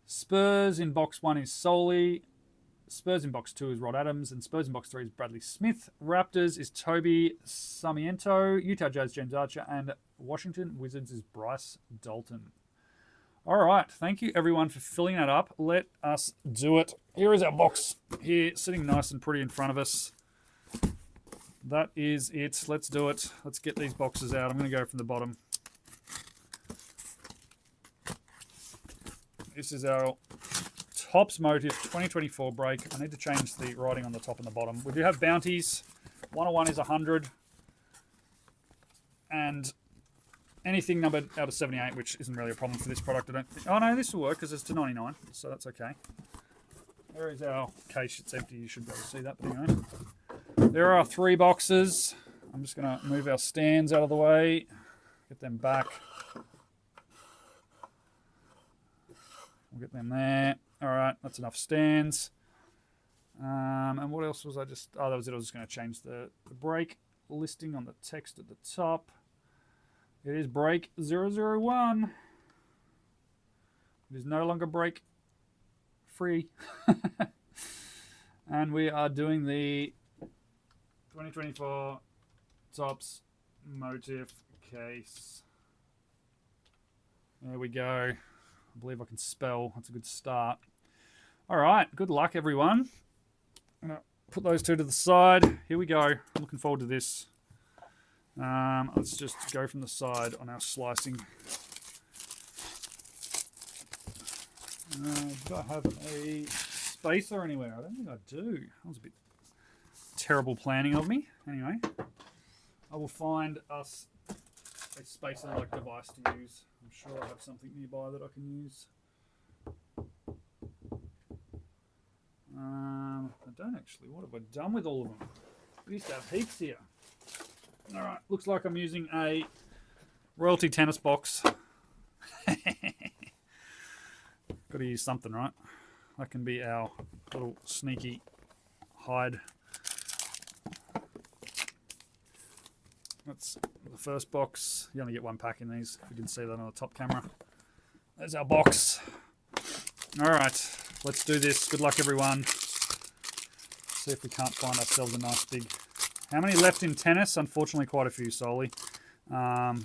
Spurs in box 1 is Soley. Spurs in box 2 is Rod Adams. And Spurs in box 3 is Bradley Smith. Raptors is Toby Samiento. Utah Jazz, James Archer. And Washington Wizards is Bryce Dalton. All right. Thank you, everyone, for filling that up. Let us do it. Here is our box here, sitting nice and pretty in front of us. That is it. Let's do it. Let's get these boxes out. I'm going to go from the bottom. This is our Topps Motif 2024 break. I need to change the writing on the top and the bottom. We do have bounties. 101 is 100. And anything numbered out of 78, which isn't really a problem for this product, I don't think. Oh, no, this will work because it's to 99, so that's okay. There is our case. It's empty. You should be able to see that, but anyway. There are 3 boxes. I'm just going to move our stands out of the way, get them back. We'll get them there. All right, that's enough stands. And what else was I just... Oh, that was it. I was just going to change the break listing on the text at the top. It is break 001. It is no longer break free. And we are doing the 2024 Topps Motif case. There we go. I believe I can spell. That's a good start. All right. Good luck, everyone. I'm going to put those 2 to the side. Here we go. I'm looking forward to this. Let's just go from the side on our slicing. Do I have a spacer anywhere? I don't think I do. That was a bit terrible planning of me. Anyway, I will find us a spacer-like device to use. I'm sure I have something nearby that I can use. I don't actually. What have I done with all of them? We used to have heaps here. All right, looks like I'm using a royalty tennis box. Got to use something, right? That can be our little sneaky hide. That's the first box. You only get 1 pack in these. If you can see that on the top camera. There's our box. All right, let's do this. Good luck, everyone. See if we can't find ourselves a nice big... How many left in tennis? Unfortunately, quite a few, solely. Yeah,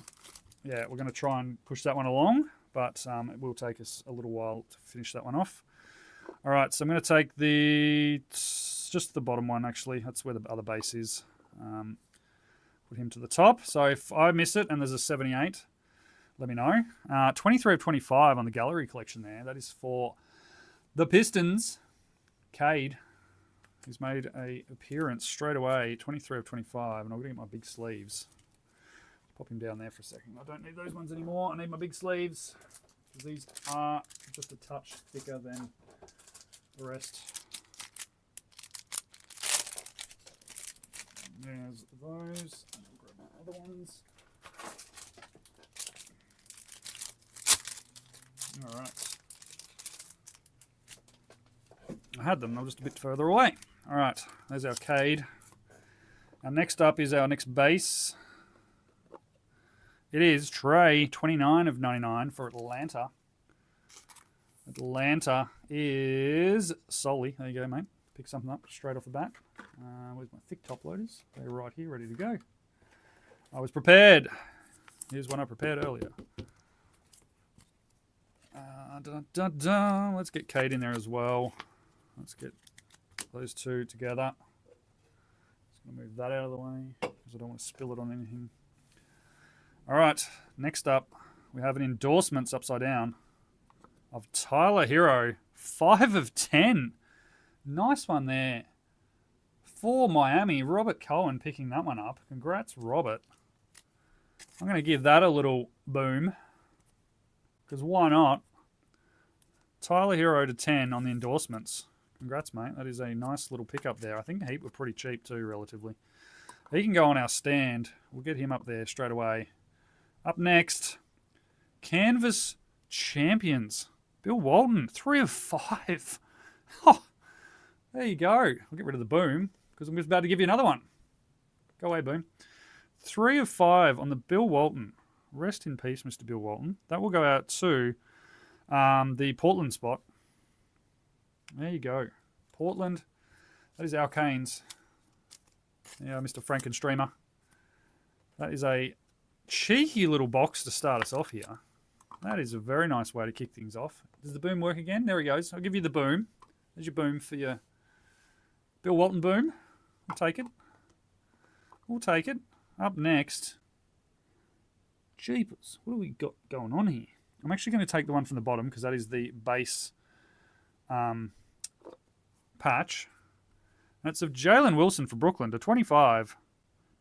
we're going to try and push that one along, but it will take us a little while to finish that one off. All right, so I'm going to take just the bottom one, actually. That's where the other base is. Put him to the top. So if I miss it and there's a 78, let me know. 23 of 25 on the gallery collection there. That is for the Pistons. Cade, who's made an appearance straight away. 23 of 25. And I'm going to get my big sleeves. Pop him down there for a second. I don't need those ones anymore. I need my big sleeves. These are just a touch thicker than the rest. There's those. And I'll grab my other ones. All right. I had them. They're just a bit further away. All right. There's our Cade. And next up is our next base. It is Trey, 29 of 99 for Atlanta. Atlanta is Solly. There you go, mate. Pick something up straight off the bat. Where's my thick top loaders? They're right here, ready to go. I was prepared. Here's one I prepared earlier. Let's get Kate in there as well. Let's get those two together. Just going to move that out of the way because I don't want to spill it on anything. All right, next up, we have an endorsements upside down of Tyler Hero, 5 of 10. Nice one there. For Miami, Robert Cohen picking that one up. Congrats, Robert. I'm going to give that a little boom because why not? Tyler Hero to 10 on the endorsements. Congrats, mate. That is a nice little pickup there. I think Heat were pretty cheap too, relatively. He can go on our stand. We'll get him up there straight away. Up next, Canvas Champions. Bill Walton, 3 of 5. Oh, there you go. I'll get rid of the boom because I'm just about to give you another one. Go away, boom. 3 of 5 on the Bill Walton. Rest in peace, Mr. Bill Walton. That will go out to the Portland spot. There you go. Portland. That is our Canes. Yeah, Mr. Frankenstreamer. That is a cheeky little box to start us off here. That is a very nice way to kick things off. Does the boom work again? There he goes. I'll give you the boom. There's your boom for your Bill Walton boom. We'll take it. We'll take it. Up next. Jeepers. What do we got going on here? I'm actually going to take the one from the bottom because that is the base patch. That's of Jalen Wilson for Brooklyn to 25.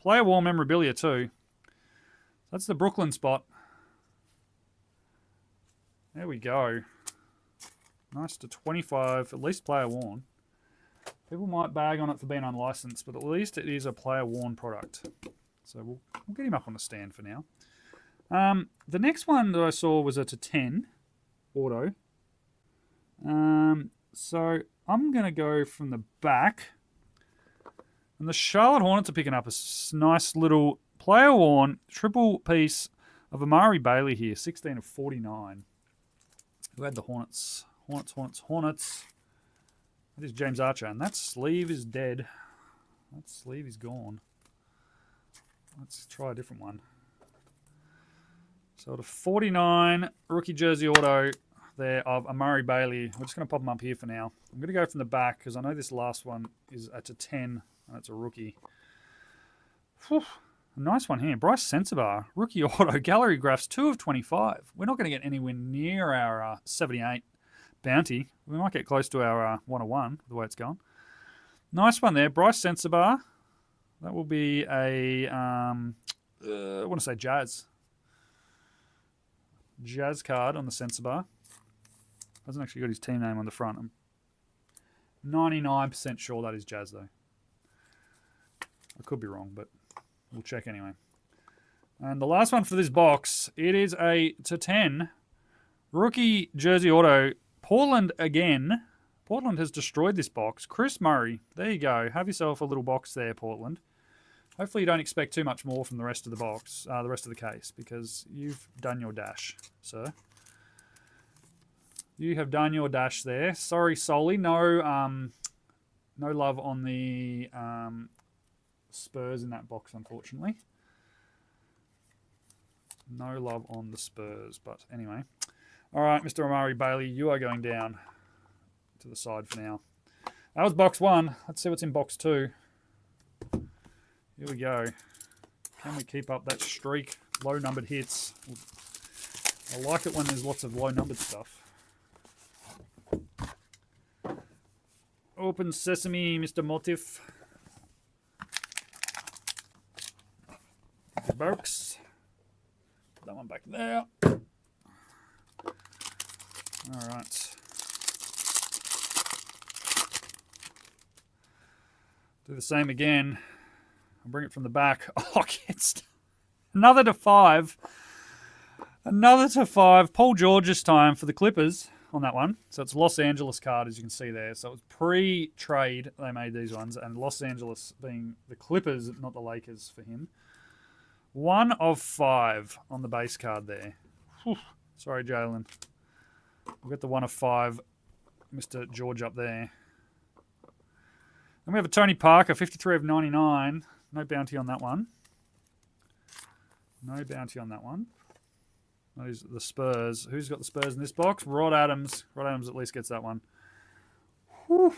Player wall memorabilia too. That's the Brooklyn spot. There we go. Nice to 25, at least player worn. People might bag on it for being unlicensed, but at least it is a player worn product. So we'll get him up on the stand for now. The next one that I saw was a to 10 auto. So I'm going to go from the back. And the Charlotte Hornets are picking up a nice little player worn triple piece of Amari Bailey here, 16 of 49. Who had the Hornets? Hornets. That is James Archer, and that sleeve is dead. That sleeve is gone. Let's try a different one. So the 49 rookie jersey auto there of Amari Bailey. We're just going to pop them up here for now. I'm going to go from the back because I know this last one is at a 10, and it's a rookie. Whew. A nice one here. Bryce Sensabaugh, rookie auto, gallery graphs, 2 of 25. We're not going to get anywhere near our 78 bounty. We might get close to our 101, the way it's going. Nice one there. Bryce Sensabaugh. That will be a, I want to say Jazz. Jazz card on the Sensabaugh. Hasn't actually got his team name on the front. I'm 99% sure that is Jazz, though. I could be wrong, but we'll check anyway. And the last one for this box, it is a to 10 rookie jersey auto. Portland again. Portland has destroyed this box. Chris Murray. There you go. Have yourself a little box there, Portland. Hopefully you don't expect too much more from the rest of the box, the rest of the case, because you've done your dash, sir. You have done your dash there. Sorry, Solly. No love on the Spurs in that box, unfortunately. No love on the Spurs, but anyway. All right, Mr. Amari Bailey, you are going down to the side for now. That was box 1. Let's see what's in box 2. Here we go. Can we keep up that streak? Low-numbered hits. I like it when there's lots of low-numbered stuff. Open sesame, Mr. Motif. Box. Put that one back there. All right. Do the same again. I'll bring it from the back. Oh, it's another to 5. Another to 5. Paul George this time for the Clippers on that one. So it's Los Angeles card, as you can see there. So it was pre-trade they made these ones, and Los Angeles being the Clippers, not the Lakers for him. 1 of 5 on the base card there. Whew. Sorry, Jalen. We'll get the 1 of 5, Mr. George up there. Then we have a Tony Parker, 53 of 99. No bounty on that one. No bounty on that one. Those are the Spurs. Who's got the Spurs in this box? Rod Adams. Rod Adams at least gets that one. Whew.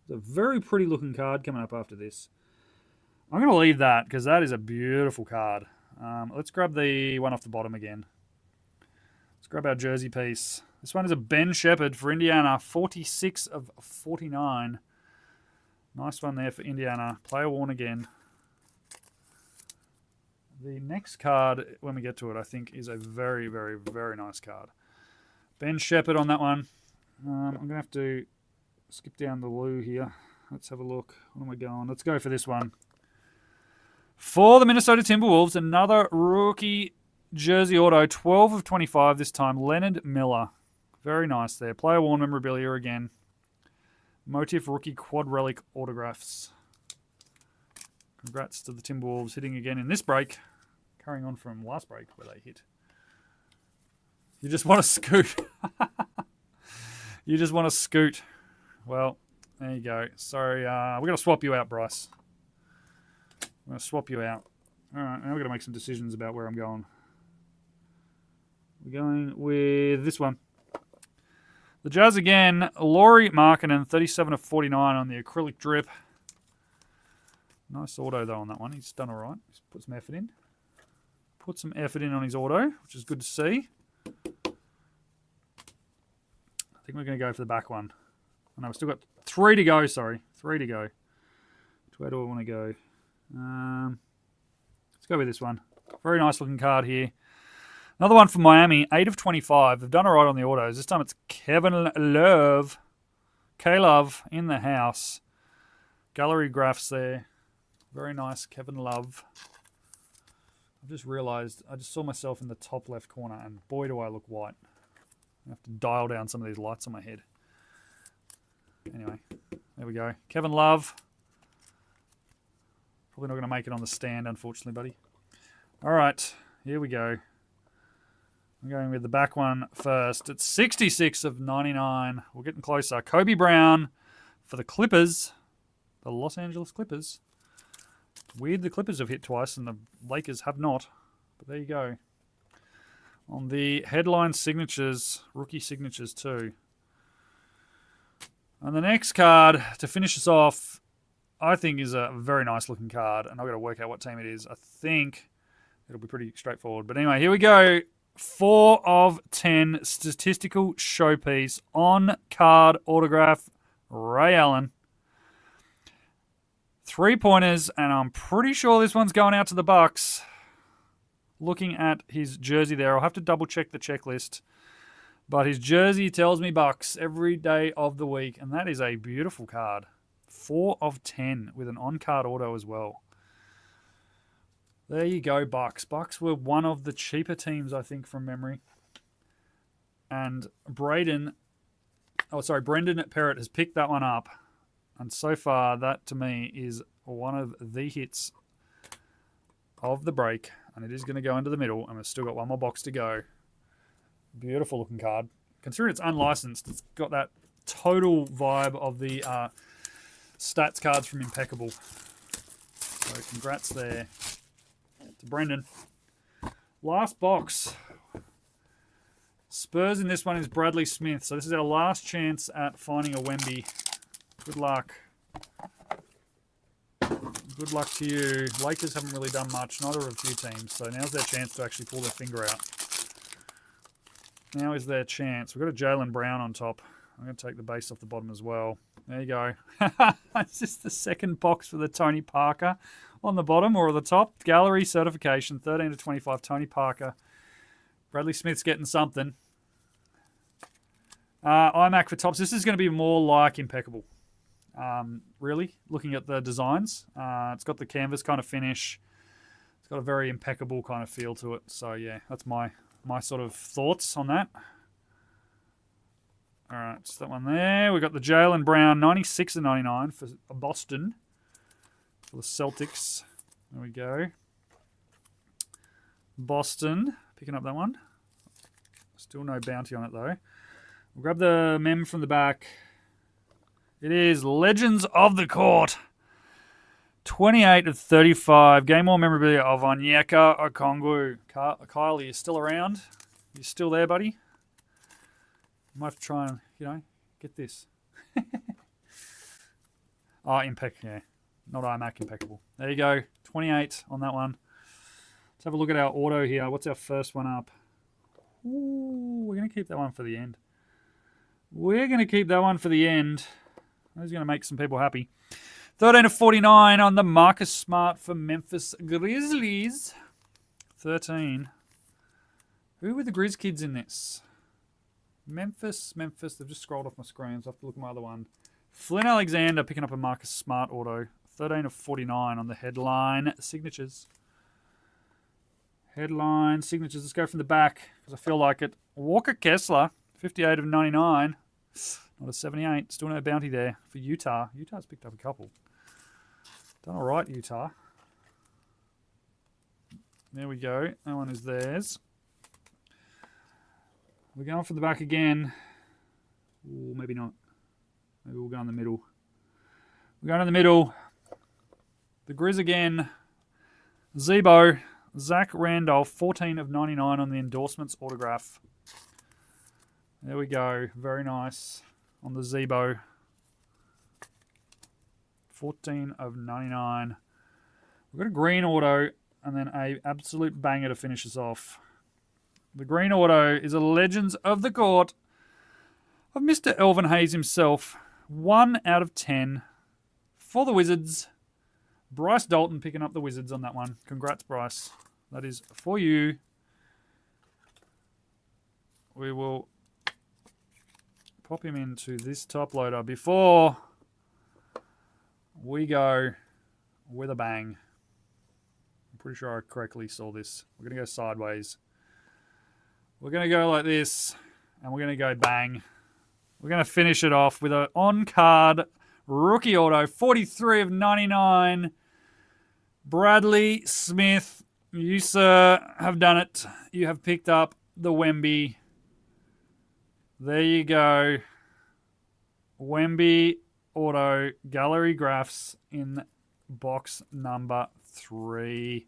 It's a very pretty looking card coming up after this. I'm going to leave that because that is a beautiful card. Let's grab the one off the bottom again. Let's grab our jersey piece. This one is a Ben Shepherd for Indiana. 46 of 49. Nice one there for Indiana. Player worn again. The next card, when we get to it, I think is a very, very, very nice card. Ben Shepherd on that one. I'm going to have to skip down the Lou here. Let's have a look. What am I going? Let's go for this one. For the Minnesota Timberwolves, another rookie jersey auto. 12 of 25 this time. Leonard Miller. Very nice there. Player worn memorabilia again. Motif rookie quad relic autographs. Congrats to the Timberwolves hitting again in this break. Carrying on from last break where they hit. You just want to scoot. You just want to scoot. Well, there you go. Sorry, we're going to swap you out, Bryce. I'm going to swap you out. All right, now we're going to make some decisions about where I'm going. We're going with this one. The Jazz again. Lauri Markkanen, 37 of 49 on the acrylic drip. Nice auto, though, on that one. He's done all right. He's put some effort in. Put some effort in on his auto, which is good to see. I think we're going to go for the back one. Oh, no, we've still got 3 to go, sorry. 3 to go. Where do I want to go? Let's go with this one. Very nice looking card here. Another one from Miami, 8 of 25. They've done all right on the autos. This time it's Kevin Love. K-Love in the house. Gallery graphs there. Very nice, Kevin Love. I've just realised, I just saw myself in the top left corner, and boy do I look white. I have to dial down some of these lights on my head. Anyway, there we go. Kevin Love. Probably not going to make it on the stand, unfortunately, buddy. All right, here we go. I'm going with the back one first. It's 66 of 99. We're getting closer. Kobe Brown for the Clippers. The Los Angeles Clippers. Weird the Clippers have hit twice and the Lakers have not. But there you go. On the headline signatures, rookie signatures too. And the next card to finish us off, I think is a very nice looking card. And I've got to work out what team it is. I think it'll be pretty straightforward. But anyway, here we go. 4 of 10 statistical showpiece on card autograph. Ray Allen. 3-pointers, and I'm pretty sure this one's going out to the Bucks. Looking at his jersey there, I'll have to double check the checklist. But his jersey tells me Bucks every day of the week, and that is a beautiful card. 4 of 10 with an on-card auto as well. There you go, Bucks. Bucks were one of the cheaper teams, I think, from memory. And Brendan Perrott has picked that one up. And so far, that to me is one of the hits of the break. And it is going to go into the middle. And we've still got one more box to go. Beautiful looking card. Considering it's unlicensed, it's got that total vibe of the stats cards from Impeccable. So congrats there to Brendan. Last box. Spurs in this one is Bradley Smith. So this is our last chance at finding a Wemby. Good luck. Good luck to you. Lakers haven't really done much, neither have a few teams. So now's their chance to actually pull their finger out. Now is their chance. We've got a Jaylen Brown on top. I'm going to take the base off the bottom as well. There you go. It's just the second box for the Tony Parker on the bottom or the top. Gallery certification, 13 to 25, Tony Parker. Bradley Smith's getting something. iMac for Topps. This is going to be more like Impeccable. really, looking at the designs. It's got the canvas kind of finish. It's got a very impeccable kind of feel to it. So, yeah, that's my sort of thoughts on that. All right, just that one there. We've got the Jaylen Brown 96 and 99 for Boston for the Celtics. There we go. Boston, picking up that one. Still no bounty on it, though. We'll grab the mem from the back. It is Legends of the Court. 28 of 35. Game more memorabilia of Onyeka Okongwu. Kyle, are you still around? You still there, buddy? I might have to try and, get this. Yeah. Not iMac impeccable. There you go. 28 on that one. Let's have a look at our auto here. What's our first one up? Ooh, we're going to keep that one for the end. We're going to keep that one for the end. That's going to make some people happy. 13 of 49 on the Marcus Smart for Memphis Grizzlies. 13. Who were the Grizz kids in this? Memphis. They've just scrolled off my screen, so I have to look at my other one. Flynn Alexander picking up a Marcus Smart auto. 13 of 49 on the headline signatures. Headline signatures. Let's go from the back because I feel like it. Walker Kessler, 58 of 99. Not a 78. Still no bounty there for Utah. Utah's picked up a couple. Done all right, Utah. There we go. That one is theirs. We're going from the back again. Ooh, maybe not. Maybe we'll go in the middle. We're going in the middle. The Grizz again. Zebo. Zach Randolph, 14 of 99 on the endorsements autograph. There we go. Very nice on the Zebo. 14 of 99. We've got a green auto and then a absolute banger to finish us off. The green auto is a Legends of the Court of Mr. Elvin Hayes himself. 1 out of 10 for the Wizards. Bryce Dalton picking up the Wizards on that one. Congrats, Bryce. That is for you. We will pop him into this top loader before we go with a bang. I'm pretty sure I correctly saw this. We're going to go sideways. We're going to go like this, and we're going to go bang. We're going to finish it off with an on-card rookie auto, 43 of 99. Bradley Smith, you, sir, have done it. You have picked up the Wemby. There you go. Wemby auto gallery graphs in box number 3.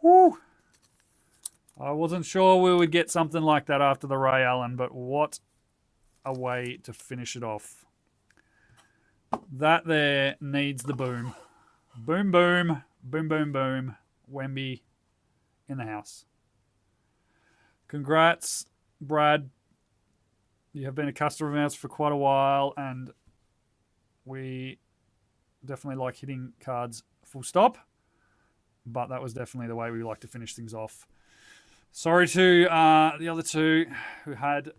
Woo! I wasn't sure we would get something like that after the Ray Allen, but what a way to finish it off. That there needs the boom. Boom, boom, boom, boom, boom. Wemby in the house. Congrats, Brad. You have been a customer of ours for quite a while, and we definitely like hitting cards full stop, but that was definitely the way we like to finish things off. Sorry to the other two who had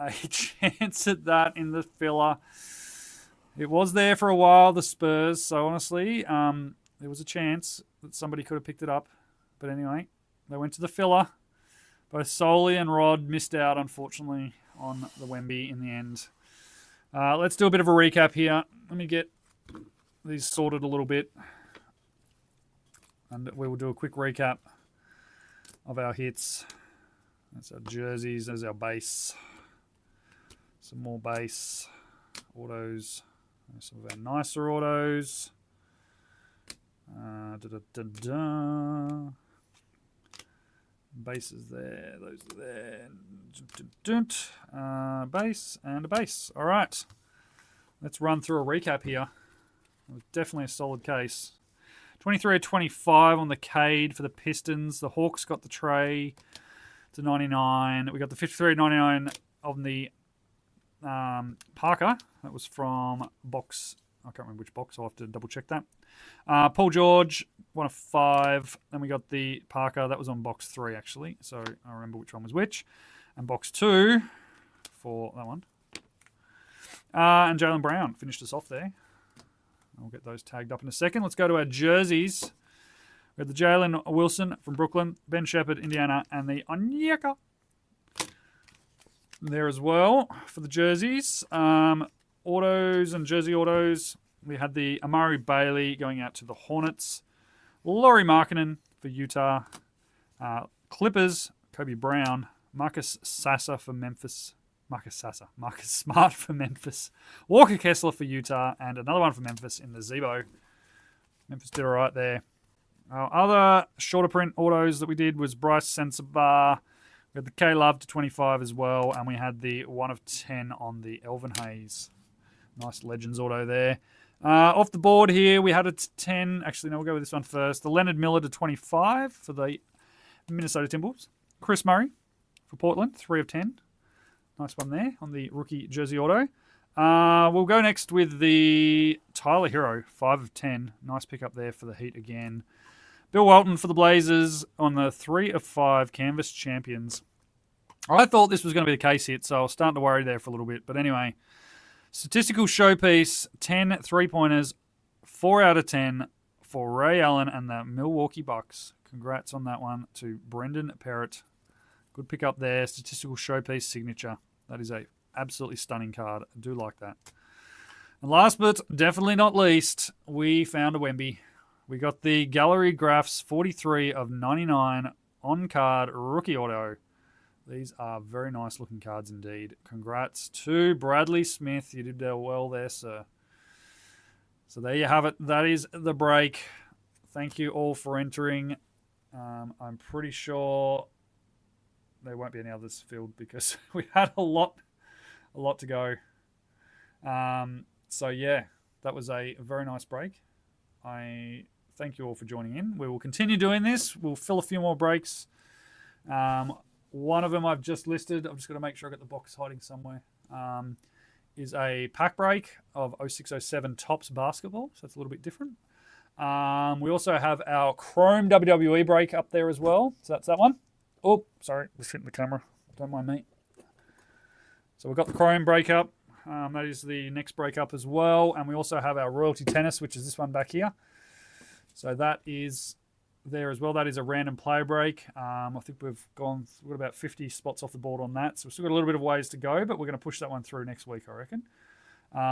a chance at that in the filler. It was there for a while, the Spurs, so honestly, there was a chance that somebody could have picked it up. But anyway, they went to the filler. Both Solly and Rod missed out, unfortunately, on the Wemby in the end. Let's do a bit of a recap here. Let me get these sorted a little bit. And we will do a quick recap of our hits. That's our jerseys. There's our base. Some more base. Autos. Some of our nicer autos. Bases there. Those are there. Base and a base. All right. Let's run through a recap here. It was definitely a solid case. 23/25 on the Cade for the Pistons. The Hawks got the tray to 99. We got the 53/99 on the Parker. That was from box. I can't remember which box. I'll have to double check that. Paul George, 1 of 5. Then we got the Parker. That was on box 3, actually. So I remember which one was which. And box 2 for that one. And Jaylen Brown finished us off there. I'll get those tagged up in a second. Let's go to our jerseys. We have the Jalen Wilson from Brooklyn, Ben Shepherd, Indiana, and the Onyeka there as well for the jerseys. Autos and jersey autos. We had the Amari Bailey going out to the Hornets. Lauri Markkanen for Utah. Clippers, Kobe Brown. Marcus Smart for Memphis. Walker Kessler for Utah. And another one for Memphis in the Zebo. Memphis did all right there. Our other shorter print autos that we did was Bryce Sensabaugh. We had the K-Love to 25 as well. And we had the 1 of 10 on the Elvin Hayes. Nice Legends auto there. Off the board here, we had it to 10. Actually, no, we'll go with this one first. The Leonard Miller to 25 for the Minnesota Timberwolves. Chris Murray for Portland, 3 of 10. Nice one there on the rookie jersey auto. We'll go next with the Tyler Hero, 5 of 10. Nice pickup there for the Heat again. Bill Walton for the Blazers on the 3 of 5 Canvas Champions. I thought this was going to be the case hit, so I was starting to worry there for a little bit. But anyway, statistical showpiece, 10 3-pointers, 4 out of 10 for Ray Allen and the Milwaukee Bucks. Congrats on that one to Brendan Parrott. Good pick up there. Statistical showpiece signature. That is a absolutely stunning card. I do like that. And last but definitely not least, we found a Wemby. We got the Gallery Graphs 43 of 99 on-card rookie auto. These are very nice looking cards indeed. Congrats to Bradley Smith. You did well there, sir. So there you have it. That is the break. Thank you all for entering. I'm pretty sure there won't be any others filled because we had a lot to go. So yeah, that was a very nice break. I thank you all for joining in. We will continue doing this. We'll fill a few more breaks. One of them I've just listed. I'm just going to make sure I got the box hiding somewhere. Is a pack break of 0607 Topps basketball. So that's a little bit different. We also have our Chrome WWE break up there as well. So that's that one. Oh, sorry. Just hitting the camera. Don't mind me. So we've got the Chrome breakup. That is the next breakup as well. And we also have our Royalty Tennis, which is this one back here. So that is there as well. That is a random play break. I think we've got about 50 spots off the board on that. So we've still got a little bit of ways to go, but we're going to push that one through next week, I reckon.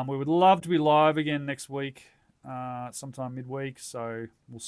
We would love to be live again next week, sometime midweek. So we'll